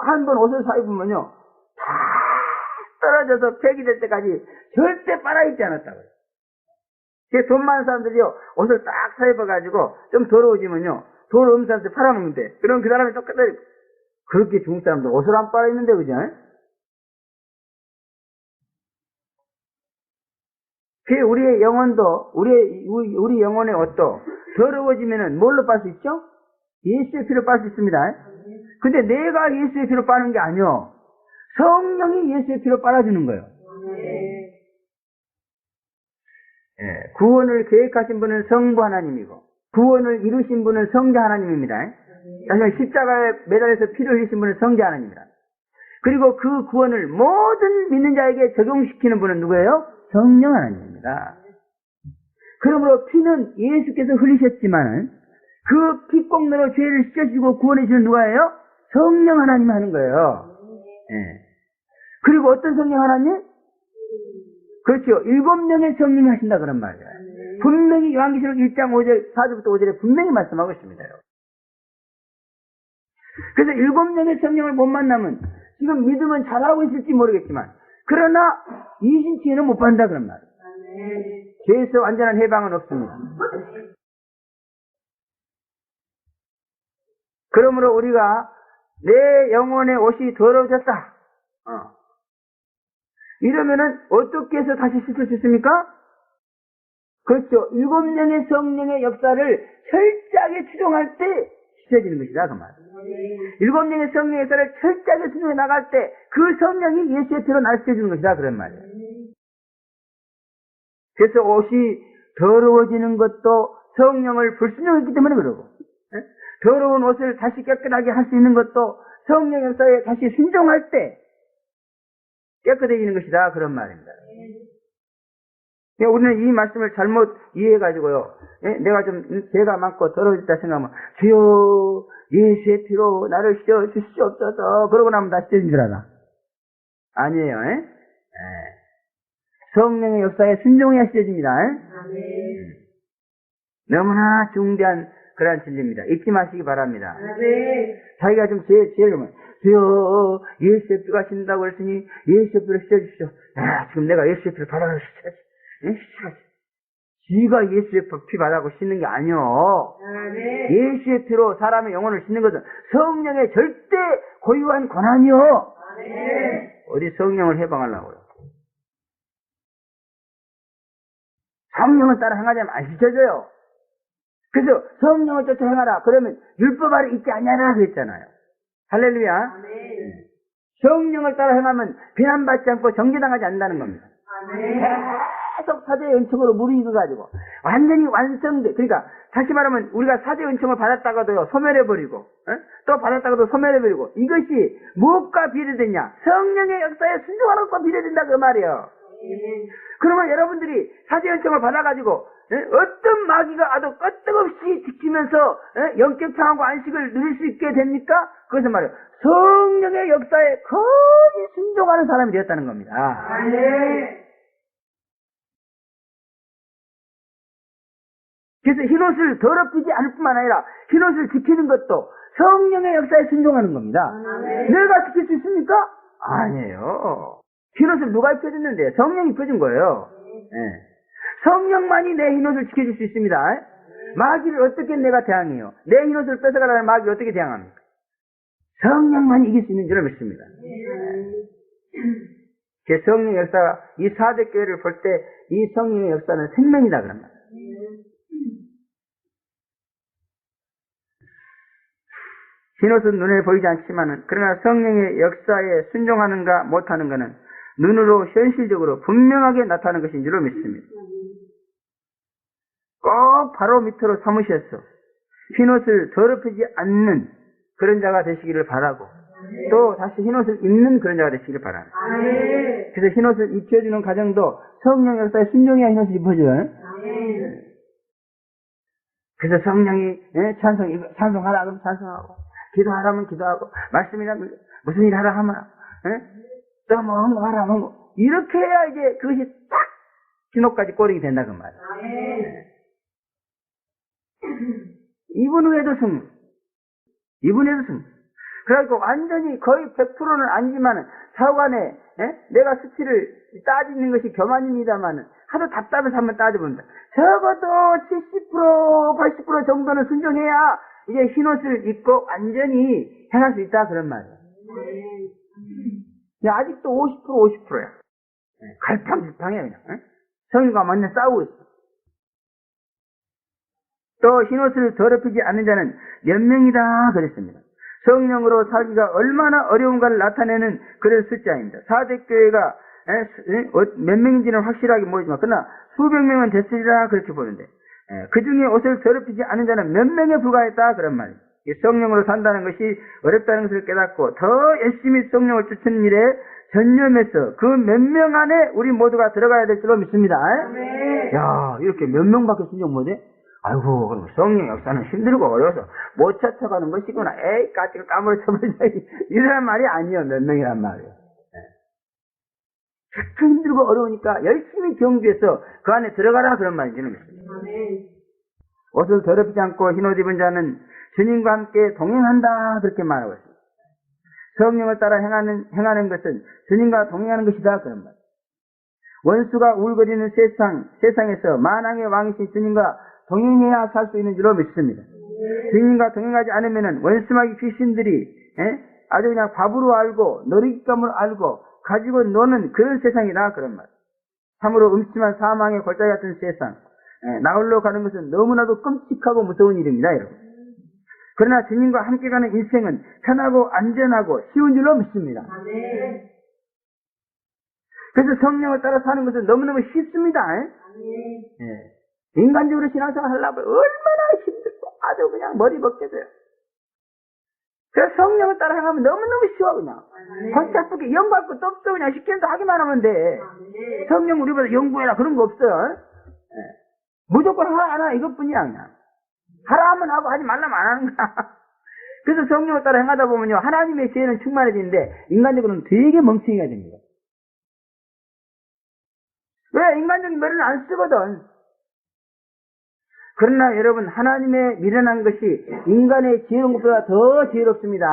한 번 옷을 사 입으면요 다 떨어져서 폐기될 때까지 절대 빨아입지 않았다고 그래요. 돈 많은 사람들이요 옷을 딱 사 입어가지고 좀 더러워지면요 돈 없는 사람한테 팔아먹는데 그럼 그 사람이 똑같이 그렇게 중국 사람들 옷을 안 빨아입는데 그죠? 우리의 영혼도 우리 영혼의 옷도 더러워지면은 뭘로 빨 수 있죠? 예수의 피로 빨 수 있습니다. 근데 내가 예수의 피로 빠는 게 아니요. 성령이 예수의 피로 빨아주는 거예요. 구원을 계획하신 분은 성부 하나님이고 구원을 이루신 분은 성자 하나님입니다. 다시 십자가에 매달려서 피를 흘리신 분은 성자 하나님이다. 그리고 그 구원을 모든 믿는 자에게 적용시키는 분은 누구예요? 성령 하나님입니다. 그러므로 피는 예수께서 흘리셨지만은 그 피공로로 죄를 씻어주고 구원해 주는 누가예요? 성령 하나님이 하는 거예요. 그리고 어떤 성령 하나님? 그렇죠. 7명의 성령이 하신다 그런 말이에요. 분명히 요한계시록 1장 5절 4절부터 5절에 분명히 말씀하고 있습니다. 그래서 7명의 성령을 못 만나면 지금 믿음은 잘하고 있을지 모르겠지만 그러나 이신치유는 못 받는다 그런 말이에요. 죄에서 완전한 해방은 없습니다. 그러므로 우리가 내 영혼의 옷이 더러워졌다. 이러면은 어떻게 해서 다시 씻을 수 있습니까? 그렇죠. 7명의 성령의 역사를 철저하게 추종할 때 씻어지는 것이다 그 말이에요. 7명의 성령의 역사를 철저하게 추종해 나갈 때 그 성령이 예수의 피로 날 씻어주는 것이다 그런 말이에요. 그래서 옷이 더러워지는 것도 성령을 불순종했기 때문에 그러고 더러운 옷을 다시 깨끗하게 할 수 있는 것도 성령 역사에 다시 순종할 때 깨끗해지는 것이다 그런 말입니다. 우리는 이 말씀을 잘못 이해해가지고요 내가 좀 죄가 많고 더러워졌다 생각하면 주여 예수의 피로 나를 씻어 주시옵소서 그러고 나면 다 씻어진 줄 알아. 아니에요. 성령의 역사에 순종해야 씻어집니다. 아멘. 너무나 중대한 그러한 진리입니다. 잊지 마시기 바랍니다. 아멘. 자기가 좀 제일 좀 주여 예수의 피가 신다고 했으니 예수의 피를 씻어주십시오. 지금 내가 예수의 피를 받아서 씻어야지. 지가 예수의 피 받아고 씻는 게 아니요. 아멘. 예수의 피로 사람의 영혼을 씻는 것은 성령의 절대 고유한 권한이요. 아멘. 어디 성령을 해방하려고요. 성령을 따라 행하자면 안 씻어져요. 그래서 성령을 쫓아 행하라. 그러면 율법 아래 있지 않냐라 그랬잖아요. 할렐루야. 아멘. 성령을 따라 행하면 비난받지 않고 정죄당하지 않는다는 겁니다. 아멘. 계속 사제의 은총으로 무르익어가지고 완전히 완성돼. 그러니까 다시 말하면 우리가 사제의 은총을 받았다가도 소멸해버리고 또 받았다가도 소멸해버리고 이것이 무엇과 비례되냐? 성령의 역사에 순종하는 것과 비례된다 그 말이에요. 그러면 여러분들이 사제의 은총을 받아가지고 어떤 마귀가 아도 끄떡없이 지키면서 영적 평안과 안식을 누릴 수 있게 됩니까? 그것은 말이에요. 성령의 역사에 거의 순종하는 사람이 되었다는 겁니다. 아멘. 그래서 흰옷을 더럽히지 않을 뿐만 아니라 흰옷을 지키는 것도 성령의 역사에 순종하는 겁니다. 아멘. 내가 지킬 수 있습니까? 아니에요. 흰옷을 누가 입혀줬는데? 성령이 입혀준 거예요. 네. 성령만이 내 흰옷을 지켜줄 수 있습니다. 마귀를 어떻게 내가 대항해요? 내 흰옷을 뺏어가라는 마귀를 어떻게 대항합니까? 성령만이 이길 수 있는 줄을 믿습니다. 그 성령의 역사가 이 사대교회를 볼 때 이 성령의 역사는 생명이다 그런 말이에요. 흰옷은 눈에 보이지 않지만은 그러나 성령의 역사에 순종하는가 못하는 것은 눈으로 현실적으로 분명하게 나타나는 것인 줄로 믿습니다. 꼭 바로 밑으로 삼으셔서 흰옷을 더럽히지 않는 그런 자가 되시기를 바라고 또 다시 흰옷을 입는 그런 자가 되시기를 바랍니다. 그래서 흰옷을 입혀주는 과정도 성령의 역사에 순종해야 흰옷을 입혀줘요. 그래서 성령이 찬송하라 그러면 찬송하고 기도하라면 기도하고 말씀이라면 무슨 일 하라 하면 또 뭐 하라 하면 이렇게 해야 이제 그것이 딱 흰옷까지 꼬리게 된다 그 말이에요. 이분 후에도 승. 이분에도 승. 그래갖고 완전히 거의 100%는 아니지만은 사관에 내가 수치를 따지는 것이 교만입니다만은 하도 답답해서 한번 따져본다. 적어도 70% 80% 정도는 순종해야 이제 흰옷을 입고 완전히 행할 수 있다 그런 말이에요. 아직도 50%야. 갈팡질팡해 그냥. 성인과 완전 싸우고 있어. 또 흰옷을 더럽히지 않는 자는 몇 명이다 그랬습니다. 성령으로 살기가 얼마나 어려운가를 나타내는 그런 숫자입니다. 사대교회가 몇 명인지는 확실하게 모르지만 그러나 수백 명은 됐으리라 그렇게 보는데 그 중에 옷을 더럽히지 않는 자는 몇 명에 불과했다 그런 말입니다. 성령으로 산다는 것이 어렵다는 것을 깨닫고 더 열심히 성령을 쫓는 일에 전념해서 그 몇 명 안에 우리 모두가 들어가야 될 줄로 믿습니다. 야, 이렇게 몇 명밖에 순종 못해? 아이고, 그럼 성령 역사는 힘들고 어려워서 못 찾아가는 것이구나. 에이, 까치가 까무러쳐버리자. 이런 말이 아니에요. 몇 명이란 말이에요. 자꾸 힘들고 어려우니까 열심히 경주해서 그 안에 들어가라 그런 말인지는 믿습니다. 옷을 더럽히지 않고 흰옷 입은 자는 주님과 함께 동행한다 그렇게 말하고 있습니다. 성령을 따라 행하는 것은 주님과 동행하는 것이다 그런 말. 원수가 울거리는 세상에서 만왕의 왕이신 주님과 동행해야 살 수 있는 줄로 믿습니다. 주님과 동행하지 않으면 원수마귀 귀신들이 아주 그냥 밥으로 알고 놀이감으로 알고 가지고 노는 그런 세상이다 그런 말. 참으로 음침한 사망의 골짜기 같은 세상. 나홀로 가는 것은 너무나도 끔찍하고 무서운 일입니다 여러분. 그러나 주님과 함께 가는 인생은 편하고 안전하고 쉬운 줄로 믿습니다. 그래서 성령을 따라 사는 것은 너무너무 쉽습니다. 인간적으로 신앙생활 하려면 얼마나 힘들고 아주 그냥 머리 벗겨져요. 그래서 성령을 따라 행하면 너무너무 쉬워 그냥. 번짝쁘게 연구할 것도 없어. 그냥 시키는 거 하기만 하면 돼. 성령 우리보다 연구해라 그런 거 없어. 무조건 하라 이것뿐이야 그냥. 하라 하면 하고 하지 말라면 안 하는 거야. 그래서 성령을 따라 행하다 보면요 하나님의 지혜는 충만해지는데 인간적으로는 되게 멍청이가 됩니다. 왜? 인간적인 머리는 안 쓰거든. 그러나 여러분, 하나님의 미련한 것이 인간의 지혜로운 것보다 더 지혜롭습니다.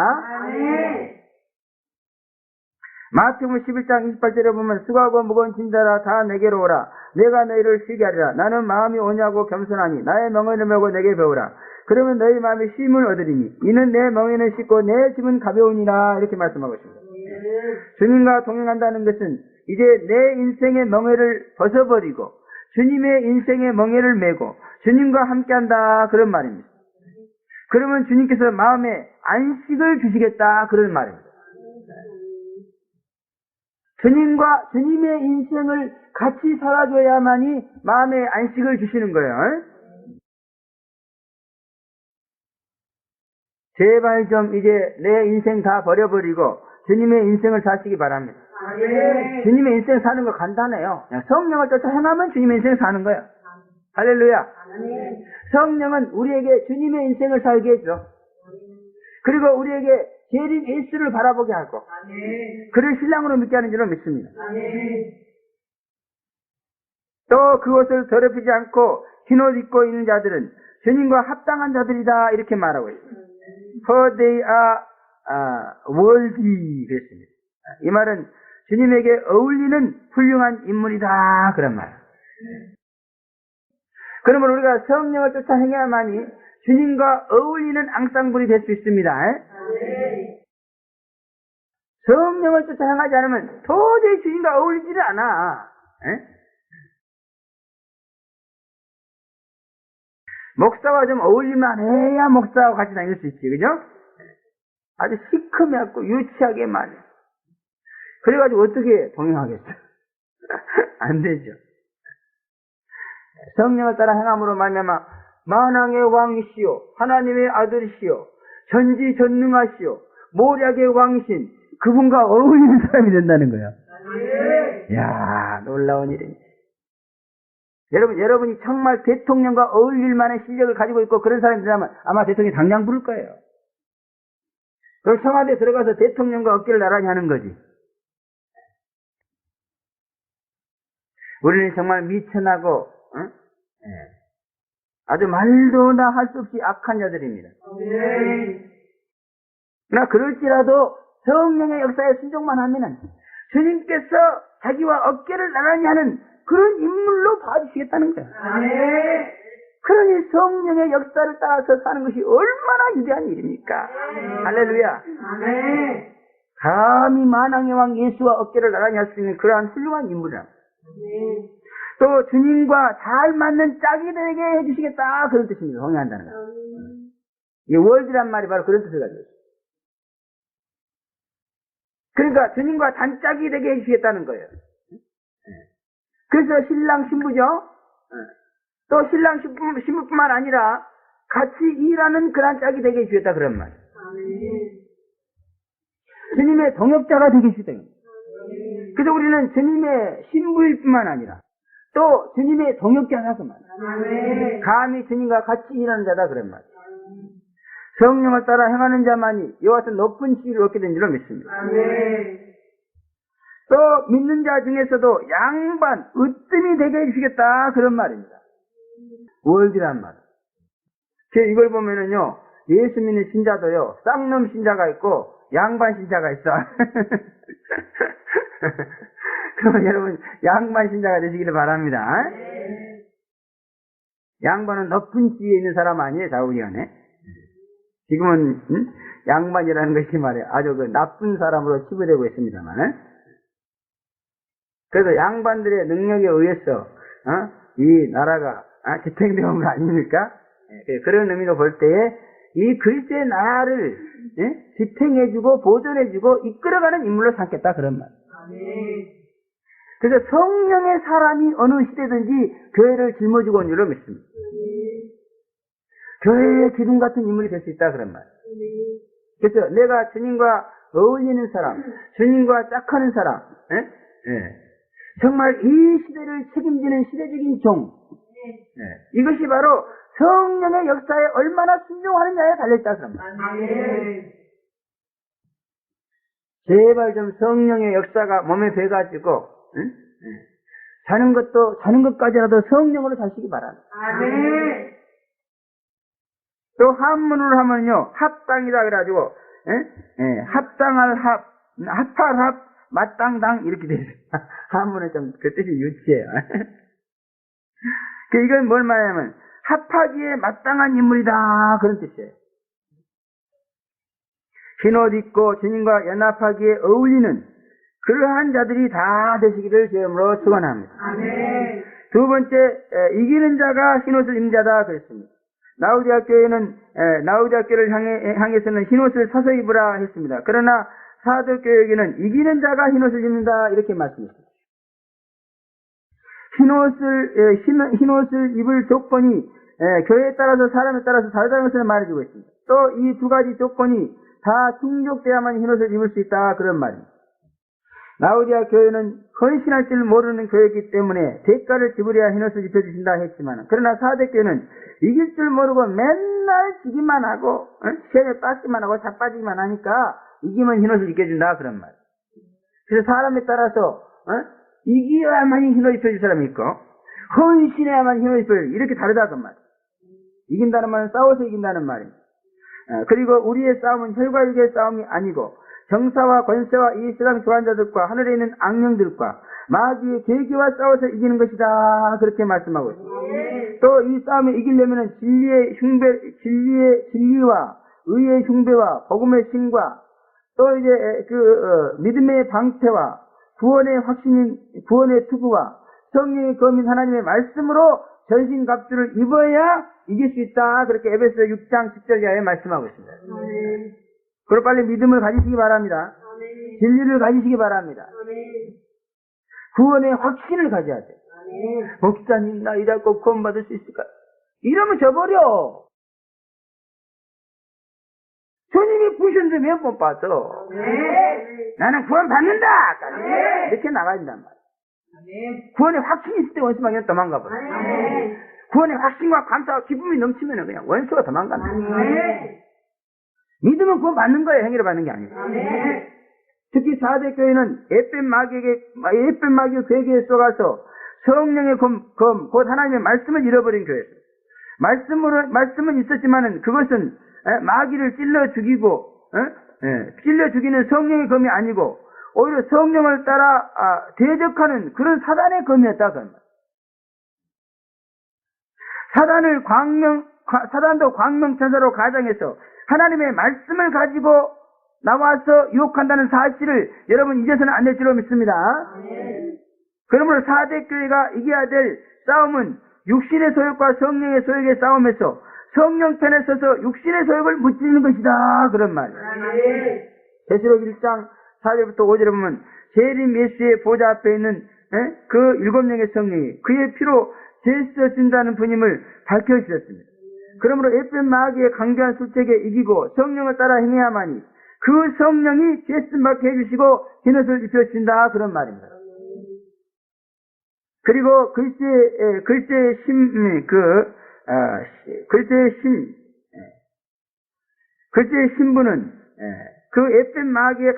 마태복음 11장 28절에 보면 수고하고 무거운 짐자라 다 내게로 오라. 내가 너희를 쉬게 하리라. 나는 마음이 오냐고 겸손하니 나의 멍에를 메고 내게 배우라. 그러면 너희 마음이 쉼을 얻으리니 이는 내 멍에는 쉽고 내 짐은 가벼우니라. 이렇게 말씀하고 있습니다. 주님과 동행한다는 것은 이제 내 인생의 멍에를 벗어버리고 주님의 인생의 멍에를 메고 주님과 함께한다, 그런 말입니다. 그러면 주님께서 마음에 안식을 주시겠다, 그런 말입니다. 주님의 인생을 같이 살아줘야만이 마음에 안식을 주시는 거예요. 제발 좀 이제 내 인생 다 버려버리고 주님의 인생을 사시기 바랍니다. 주님의 인생 사는 거 간단해요. 그냥 성령을 쫓아 행하면 주님의 인생 사는 거예요. 할렐루야. 성령은 우리에게 주님의 인생을 살게 해줘. 그리고 우리에게 재림 예수를 바라보게 하고 그를 신랑으로 믿게 하는 줄로 믿습니다. 또 그것을 더럽히지 않고 흰옷 입고 있는 자들은 주님과 합당한 자들이다, 이렇게 말하고 있습니다. For they are worthy, 그랬습니다. 이 말은 주님에게 어울리는 훌륭한 인물이다, 그런 말. 그러면 우리가 성령을 쫓아 행해야만이 주님과 어울리는 앙상블이 될 수 있습니다. 성령을 쫓아 행하지 않으면 도저히 주님과 어울리지를 않아. 목사와 좀 어울릴만 해야 목사와 같이 다닐 수 있지, 그죠? 아주 시커멓고 유치하게 말해. 그래가지고 어떻게 동행하겠어? 안 되죠. 성령을 따라 행함으로 말미암아 만왕의 왕이시오, 하나님의 아들이시오, 전지전능하시오, 모략의 왕이신 그분과 어울리는 사람이 된다는 거야. 이야, 놀라운 일입니다. 여러분이 정말 대통령과 어울릴 만한 실력을 가지고 있고 그런 사람이 되면 아마 대통령이 당장 부를 거예요. 그럼 청와대에 들어가서 대통령과 어깨를 나란히 하는 거지. 우리는 정말 미천하고 아주 말도나 할 수 없이 악한 자들입니다. 그러나 그럴지라도 성령의 역사에 순종만 하면은 주님께서 자기와 어깨를 나란히 하는 그런 인물로 봐주시겠다는 거야. 그러니 성령의 역사를 따라서 사는 것이 얼마나 위대한 일입니까? 할렐루야. 감히 만왕의 왕 예수와 어깨를 나란히 할 수 있는 그러한 훌륭한 인물이라. 또 주님과 잘 맞는 짝이 되게 해주시겠다, 그런 뜻입니다. 동행한다는 거. 이 월드란 말이 바로 그런 뜻을 가지고 있어요. 그러니까 주님과 단짝이 되게 해주시겠다는 거예요. 그래서 신랑 신부죠. 또 신랑 신부뿐만 아니라 같이 일하는 그런 짝이 되게 해주겠다, 그런 말. 주님의 동역자가 되게 해주겠다. 그래서 우리는 주님의 신부일 뿐만 아니라 또 주님의 동역자라서 말이야. 감히 주님과 같이 일하는 자다, 그런 말. 성령을 따라 행하는 자만이 이와 같은 높은 지위를 얻게 된 줄로 믿습니다. 또 믿는 자 중에서도 양반, 으뜸이 되게 해주시겠다, 그런 말입니다. 월드란 말. 이걸 보면은요, 예수 믿는 신자도요, 쌍놈 신자가 있고 양반 신자가 있어. 그러면 여러분 양반 신자가 되시기를 바랍니다. 양반은 높은 지위에 있는 사람 아니에요, 자우리안에. 지금은 양반이라는 것이 말이에요, 아주 그 나쁜 사람으로 치부되고 있습니다만. 그래서 양반들의 능력에 의해서 이 나라가 지탱되어 온 거 아닙니까? 그런 의미로 볼 때에 이 그리스도의 나라를 지탱해주고 보존해주고 이끌어가는 인물로 삼겠다, 그런 말. 그래서 성령의 사람이 어느 시대든지 교회를 짊어지고 온 줄로 믿습니다. 교회의 기둥 같은 인물이 될 수 있다, 그런 말. 그래서 내가 주님과 어울리는 사람, 주님과 짝하는 사람, 정말 이 시대를 책임지는 시대적인 종, 이것이 바로 성령의 역사에 얼마나 순종하느냐에 달려있다, 그런 말. 제발 좀 성령의 역사가 몸에 배가지고 자는 것까지라도 성령으로 자시기 바랍니다. 아멘. 또 한문으로 하면요, 합당이다 그래가지고, 합당할 합할 합, 마땅당 이렇게 돼 있어요. 한문은 좀 그 뜻이 유치해요. 이건 뭘 말하냐면 합하기에 마땅한 인물이다 그런 뜻이에요. 흰옷 입고 주님과 연합하기에 어울리는 그러한 자들이 다 되시기를 주님으로 축원합니다. 아멘. 두 번째, 이기는 자가 흰옷을 입는 자다 그랬습니다. 라우디아 교회를 향해서는 흰옷을 사서 입으라 했습니다. 그러나 사도 교회에게는 이기는 자가 흰옷을 입는다 이렇게 말씀했습니다. 흰옷을 입을 조건이 교회에 따라서 사람에 따라서 다르다는 것을 말해주고 있습니다. 또 이 두 가지 조건이 다 충족돼야만 흰옷을 입을 수 있다 그런 말입니다. 라우디아 교회는 헌신할 줄 모르는 교회이기 때문에 대가를 지불해야 흰옷을 입혀주신다 했지만, 그러나 사대 교회는 이길 줄 모르고 맨날 지기만 하고 시험에 빠지기만 하고 자빠지기만 하니까 이기면 흰옷을 입혀준다 그런 말. 그래서 사람에 따라서 이겨야만 흰옷 입혀줄 사람이 있고 헌신해야만 흰옷 입혀줄 이렇게 다르다 그 말. 이긴다는 말은 싸워서 이긴다는 말입니다. 그리고 우리의 싸움은 혈과 육의 싸움이 아니고 정사와 권세와 이 세상 교환자들과 하늘에 있는 악령들과 마귀의 계기와 싸워서 이기는 것이다 그렇게 말씀하고 있습니다. 또 이 싸움에 이기려면 진리와 의의 흉배와 복음의 신과 또 이제 믿음의 방패와 구원의 확신인 구원의 투구와 성령의 검인 하나님의 말씀으로 전신갑주를 입어야 이길 수 있다 그렇게 에베소 6장 10절 이하에 말씀하고 있습니다. 그리고 빨리 믿음을 가지시기 바랍니다. 진리를 가지시기 바랍니다. 구원의 확신을 가져야 돼. 목사님 나 이래갖고 구원받을 수 있을까? 이러면 져버려. 주님이 부셨는데 몇 번 봤어. 나는 구원 받는다. 이렇게 나가야 된단 말이야. 구원의 확신이 있을 때 원수가 그냥 도망가 버려. 구원의 확신과 감사와 기쁨이 넘치면 그냥 원수가 도망간다. 믿으면 구원 받는 거예요. 행위를 받는 게 아니고. 특히 4대 교회는 에펜 마귀의 괴계에 쏘가서 성령의 곧 하나님의 말씀을 잃어버린 교회였어요. 말씀은 있었지만은 그것은 마귀를 찔러 죽이는 성령의 검이 아니고 오히려 성령을 따라 대적하는 그런 사단의 검이었다. 사단도 광명천사로 가장해서 하나님의 말씀을 가지고 나와서 유혹한다는 사실을 여러분 잊어서는 안 될 줄로 믿습니다. 그러므로 4대 교회가 이겨야 될 싸움은 육신의 소욕과 성령의 소욕의 싸움에서 성령 편에 서서 육신의 소욕을 무찌르는 것이다 그런 말이에요. 계시록 1장 4절부터 5절에 보면 재림 예수의 보좌 앞에 있는 그 7명의 성령이 그의 피로 제수진다는 분임을 밝혀주셨습니다. 그러므로 에펜 마귀의 강교한 술책에 이기고 성령을 따라 행해야만이 그 성령이 제수받게 해주시고 흰옷을 입혀주신다 그런 말입니다. 그리고 글씨의 신부는 그 에펜 마귀의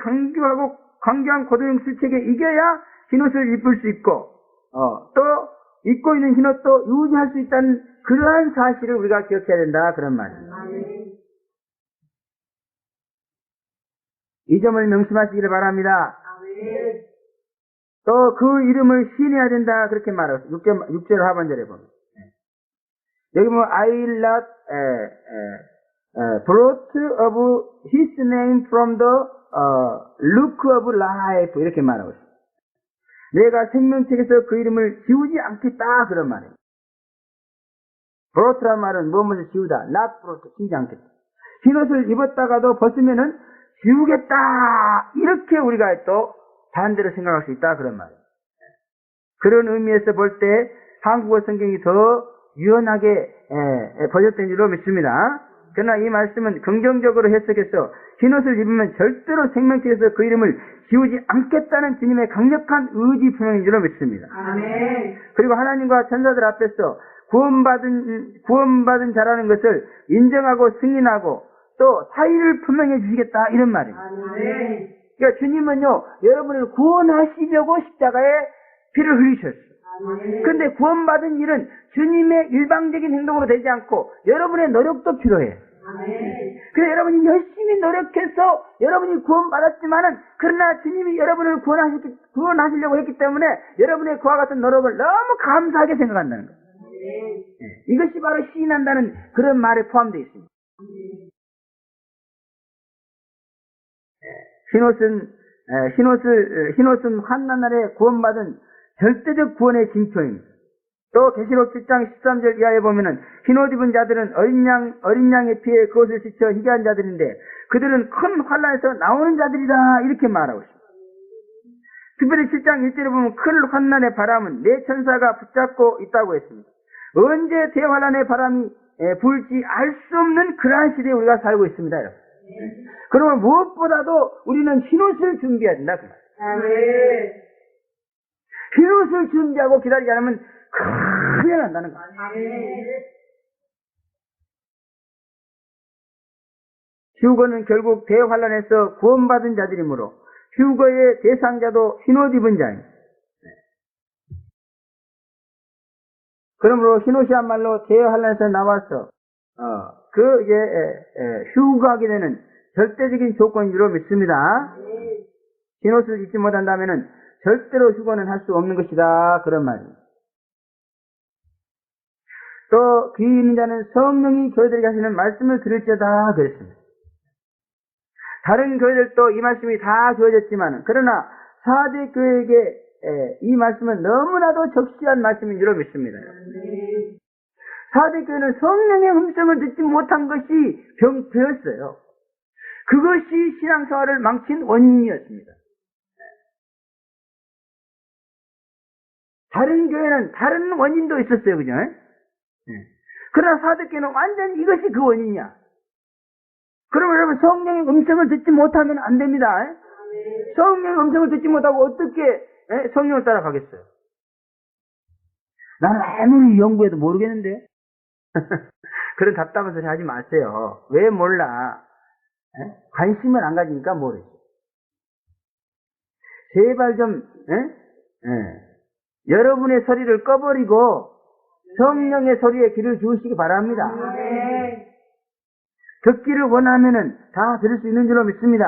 강교한 고도형 술책에 이겨야 흰옷을 입을 수 있고 또 입고 있는 흰옷도 유지할 수 있다는 그러한 사실을 우리가 기억해야 된다 그런 말입니다. 이 점을 명심하시기를 바랍니다. 또 그 이름을 시인해야 된다 그렇게 말하고 6절 하반절에 보면 여기 보면 I not brought of his name from the look of life 이렇게 말하고 있습니다. 내가 생명책에서 그 이름을 지우지 않겠다 그런 말이에요. brough라는 말은 무엇을 지우다, not brought, 지우지 않겠다. 흰옷을 입었다가도 벗으면은 지우겠다 이렇게 우리가 또 반대로 생각할 수 있다 그런 말이에요. 그런 의미에서 볼 때 한국어 성경이 더 유연하게 번역된 줄로 믿습니다. 그러나 이 말씀은 긍정적으로 해석해서 흰옷을 입으면 절대로 생명책에서 그 이름을 지우지 않겠다는 주님의 강력한 의지 표명인 줄로 믿습니다. 아멘. 그리고 하나님과 천사들 앞에서 구원받은 자라는 것을 인정하고 승인하고 또 사의를 표명해 주시겠다 이런 말입니다. 아멘. 그러니까 주님은요 여러분을 구원하시려고 십자가에 피를 흘리셨어요. 그런데 구원받은 일은 주님의 일방적인 행동으로 되지 않고 여러분의 노력도 필요해. 그래서 여러분이 열심히 노력해서 여러분이 구원받았지만은 그러나 주님이 여러분을 구원하시려고 했기 때문에 여러분의 그와 같은 노력을 너무 감사하게 생각한다는 거예요. 이것이 바로 시인한다는 그런 말에 포함되어 있습니다. 흰옷은 환난날에 구원받은 절대적 구원의 징표입니다. 또 계시록 7장 13절 이하에 보면은 흰옷 입은 자들은 어린 양의 피에 그것을 씻어 희귀한 자들인데 그들은 큰 환난에서 나오는 자들이다 이렇게 말하고 있습니다. 특별히 7장 1절에 보면 큰 환난의 바람은 네 천사가 붙잡고 있다고 했습니다. 언제 대환난의 바람이 불지 알 수 없는 그러한 시대에 우리가 살고 있습니다. 여러분. 그러면 무엇보다도 우리는 흰옷을 준비해야 된다. 흰옷을 준비하고 기다리지 않으면 큰일 난다는 거예요. 휴거는 결국 대환난에서 구원받은 자들이므로 휴거의 대상자도 흰옷 입은 자입니다. 그러므로 흰옷이야말로 대환난에서 나와서 휴거하게 되는 절대적인 조건인 줄로 믿습니다. 흰옷을 입지 못한다면은 절대로 휴거는 할 수 없는 것이다. 그런 말입니다. 또 귀 있는 자는 성령이 교회들에게 하시는 말씀을 들을지어다 그랬습니다. 다른 교회들도 이 말씀이 다 주어졌지만 그러나 4대 교회에게 이 말씀은 너무나도 적시한 말씀인 줄로 믿습니다. 4대 교회는 성령의 음성을 듣지 못한 것이 병폐였어요. 그것이 신앙생활을 망친 원인이었습니다. 다른 교회는 다른 원인도 있었어요. 그죠? 그러나 4대 교회는 완전히 이것이 그 원인이야. 그러면 여러분 성령의 음성을 듣지 못하면 안 됩니다. 성령의 음성을 듣지 못하고 어떻게 성령을 따라가겠어요? 나는 아무리 연구해도 모르겠는데. 그런 답답한 소리 하지 마세요. 왜 몰라? 관심을 안 가지니까 모르지. 제발 좀 여러분의 소리를 꺼버리고 성령의 소리에 귀를 주시기 바랍니다. 듣기를 원하면은 다 들을 수 있는 줄로 믿습니다.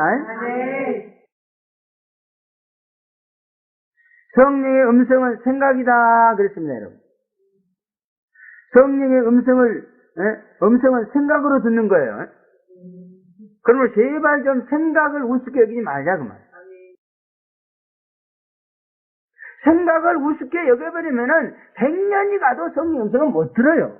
성령의 음성은 생각이다 그랬습니다, 여러분. 성령의 음성은 생각으로 듣는 거예요. 그러면 제발 좀 생각을 우습게 여기지 말자 그 말이에요. 생각을 우습게 여겨버리면은 100년이 가도 성령 음성은 못 들어요.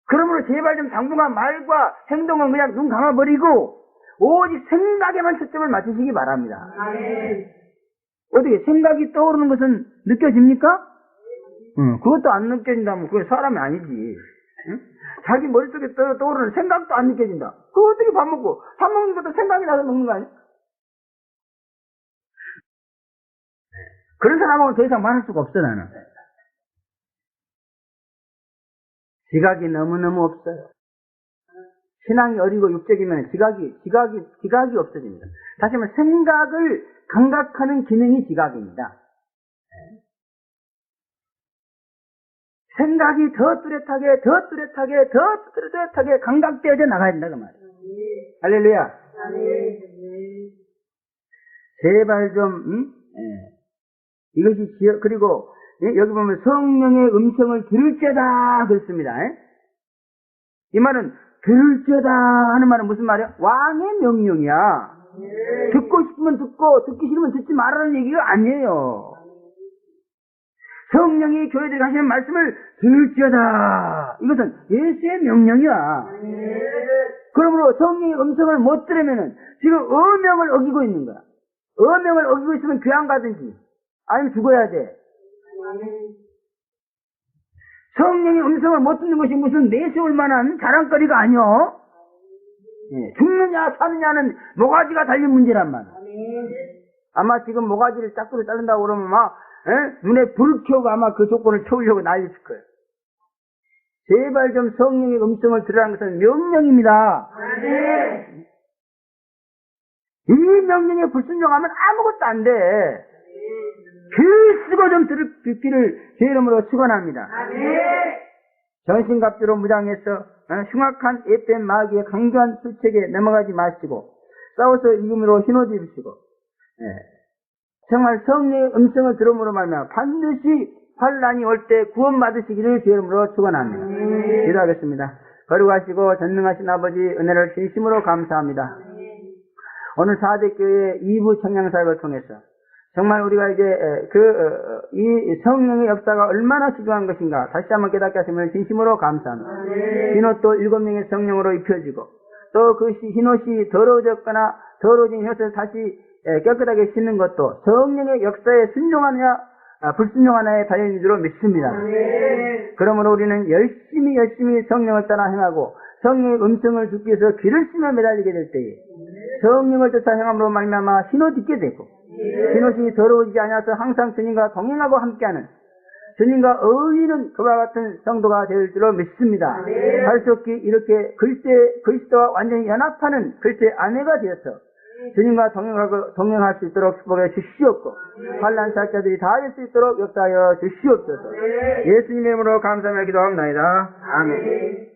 그러므로 제발 좀 당분간 말과 행동은 그냥 눈 감아버리고 오직 생각에만 초점을 맞추시기 바랍니다. 어떻게 생각이 떠오르는 것은 느껴집니까? 그것도 안 느껴진다면 그게 사람이 아니지. 자기 머릿속에 떠오르는 생각도 안 느껴진다. 그거 어떻게 밥 먹는 것도 생각이 나서 먹는 거 아니야? 그런 사람하고는 더 이상 말할 수가 없어 나는. 지각이 너무너무 없어요. 신앙이 어리고 육적이면 지각이 없어집니다. 다시 말하면 생각을 감각하는 기능이 지각입니다. 생각이 더 뚜렷하게 감각되어져 나가야 된다 그 말이에요. 할렐루야. 제발 좀 이것이 그리고 여기 보면 성령의 음성을 들을지어다 그랬습니다. 이 말은 들을지어다 하는 말은 무슨 말이야? 왕의 명령이야. 듣고 싶으면 듣고 듣기 싫으면 듣지 말라는 얘기가 아니에요. 성령이 교회들이 하시는 말씀을 들을지어다. 이것은 예수의 명령이야. 그러므로 성령의 음성을 못 들으면은 지금 어명을 어기고 있는 거야. 어명을 어기고 있으면 교양 가든지 아니면 죽어야 돼. 성령의 음성을 못 듣는 것이 무슨 내세울 만한 자랑거리가 아니요. 죽느냐 사느냐는 모가지가 달린 문제란 말이야. 아마 지금 모가지를 짝두로 자른다고 그러면 막 눈에 불을 켜고 아마 그 조건을 채우려고 난리칠 거예요. 제발 좀 성령의 음성을 들으라는 것은 명령입니다. 이 명령에 불순종하면 아무것도 안 돼. 귀를 쓰고 좀 듣기를 주의 이름으로 축원합니다. 전신갑주로 무장해서 흉악한 옅된 마귀의 강교한 술책에 넘어가지 마시고 싸워서 이김으로 흰옷 입으시고 정말 성령의 음성을 들음으로 말미암아 반드시 환난이 올 때 구원받으시기를 주의 이름으로 축원합니다. 기도하겠습니다. 거룩하시고 전능하신 아버지 은혜를 진심으로 감사합니다. 오늘 4대 교회 2부 청량사역을 통해서 정말 우리가 이제 이 성령의 역사가 얼마나 귀중한 것인가 다시 한번 깨닫게 하심을 진심으로 감사합니다. 흰옷도 7명의 성령으로 입혀지고 또 그 흰옷이 더러워졌거나 더러워진 흰옷을 다시 깨끗하게 씻는 것도 성령의 역사에 순종하느냐 불순종하느냐에 달려있는 줄로 믿습니다. 그러므로 우리는 열심히 성령을 따라 행하고 성령의 음성을 듣기 위해서 귀를 쓰며 매달리게 될 때에 성령을 쫓아 행함으로 말미암아 흰옷 입게 되고 흰옷이 더러워지지 않아서 항상 주님과 동행하고 함께하는 주님과 어울리는 그와 같은 성도가 될 줄로 믿습니다. 할 수 없기 이렇게 그리스도와 완전히 연합하는 그리스도의 아내가 되어서 주님과 동행할 수 있도록 축복해 주시옵고 환난 사역자들이 다 할 수 있도록 역사하여 주시옵소서. 예수님의 이름으로 감사하며 기도합니다. 아멘.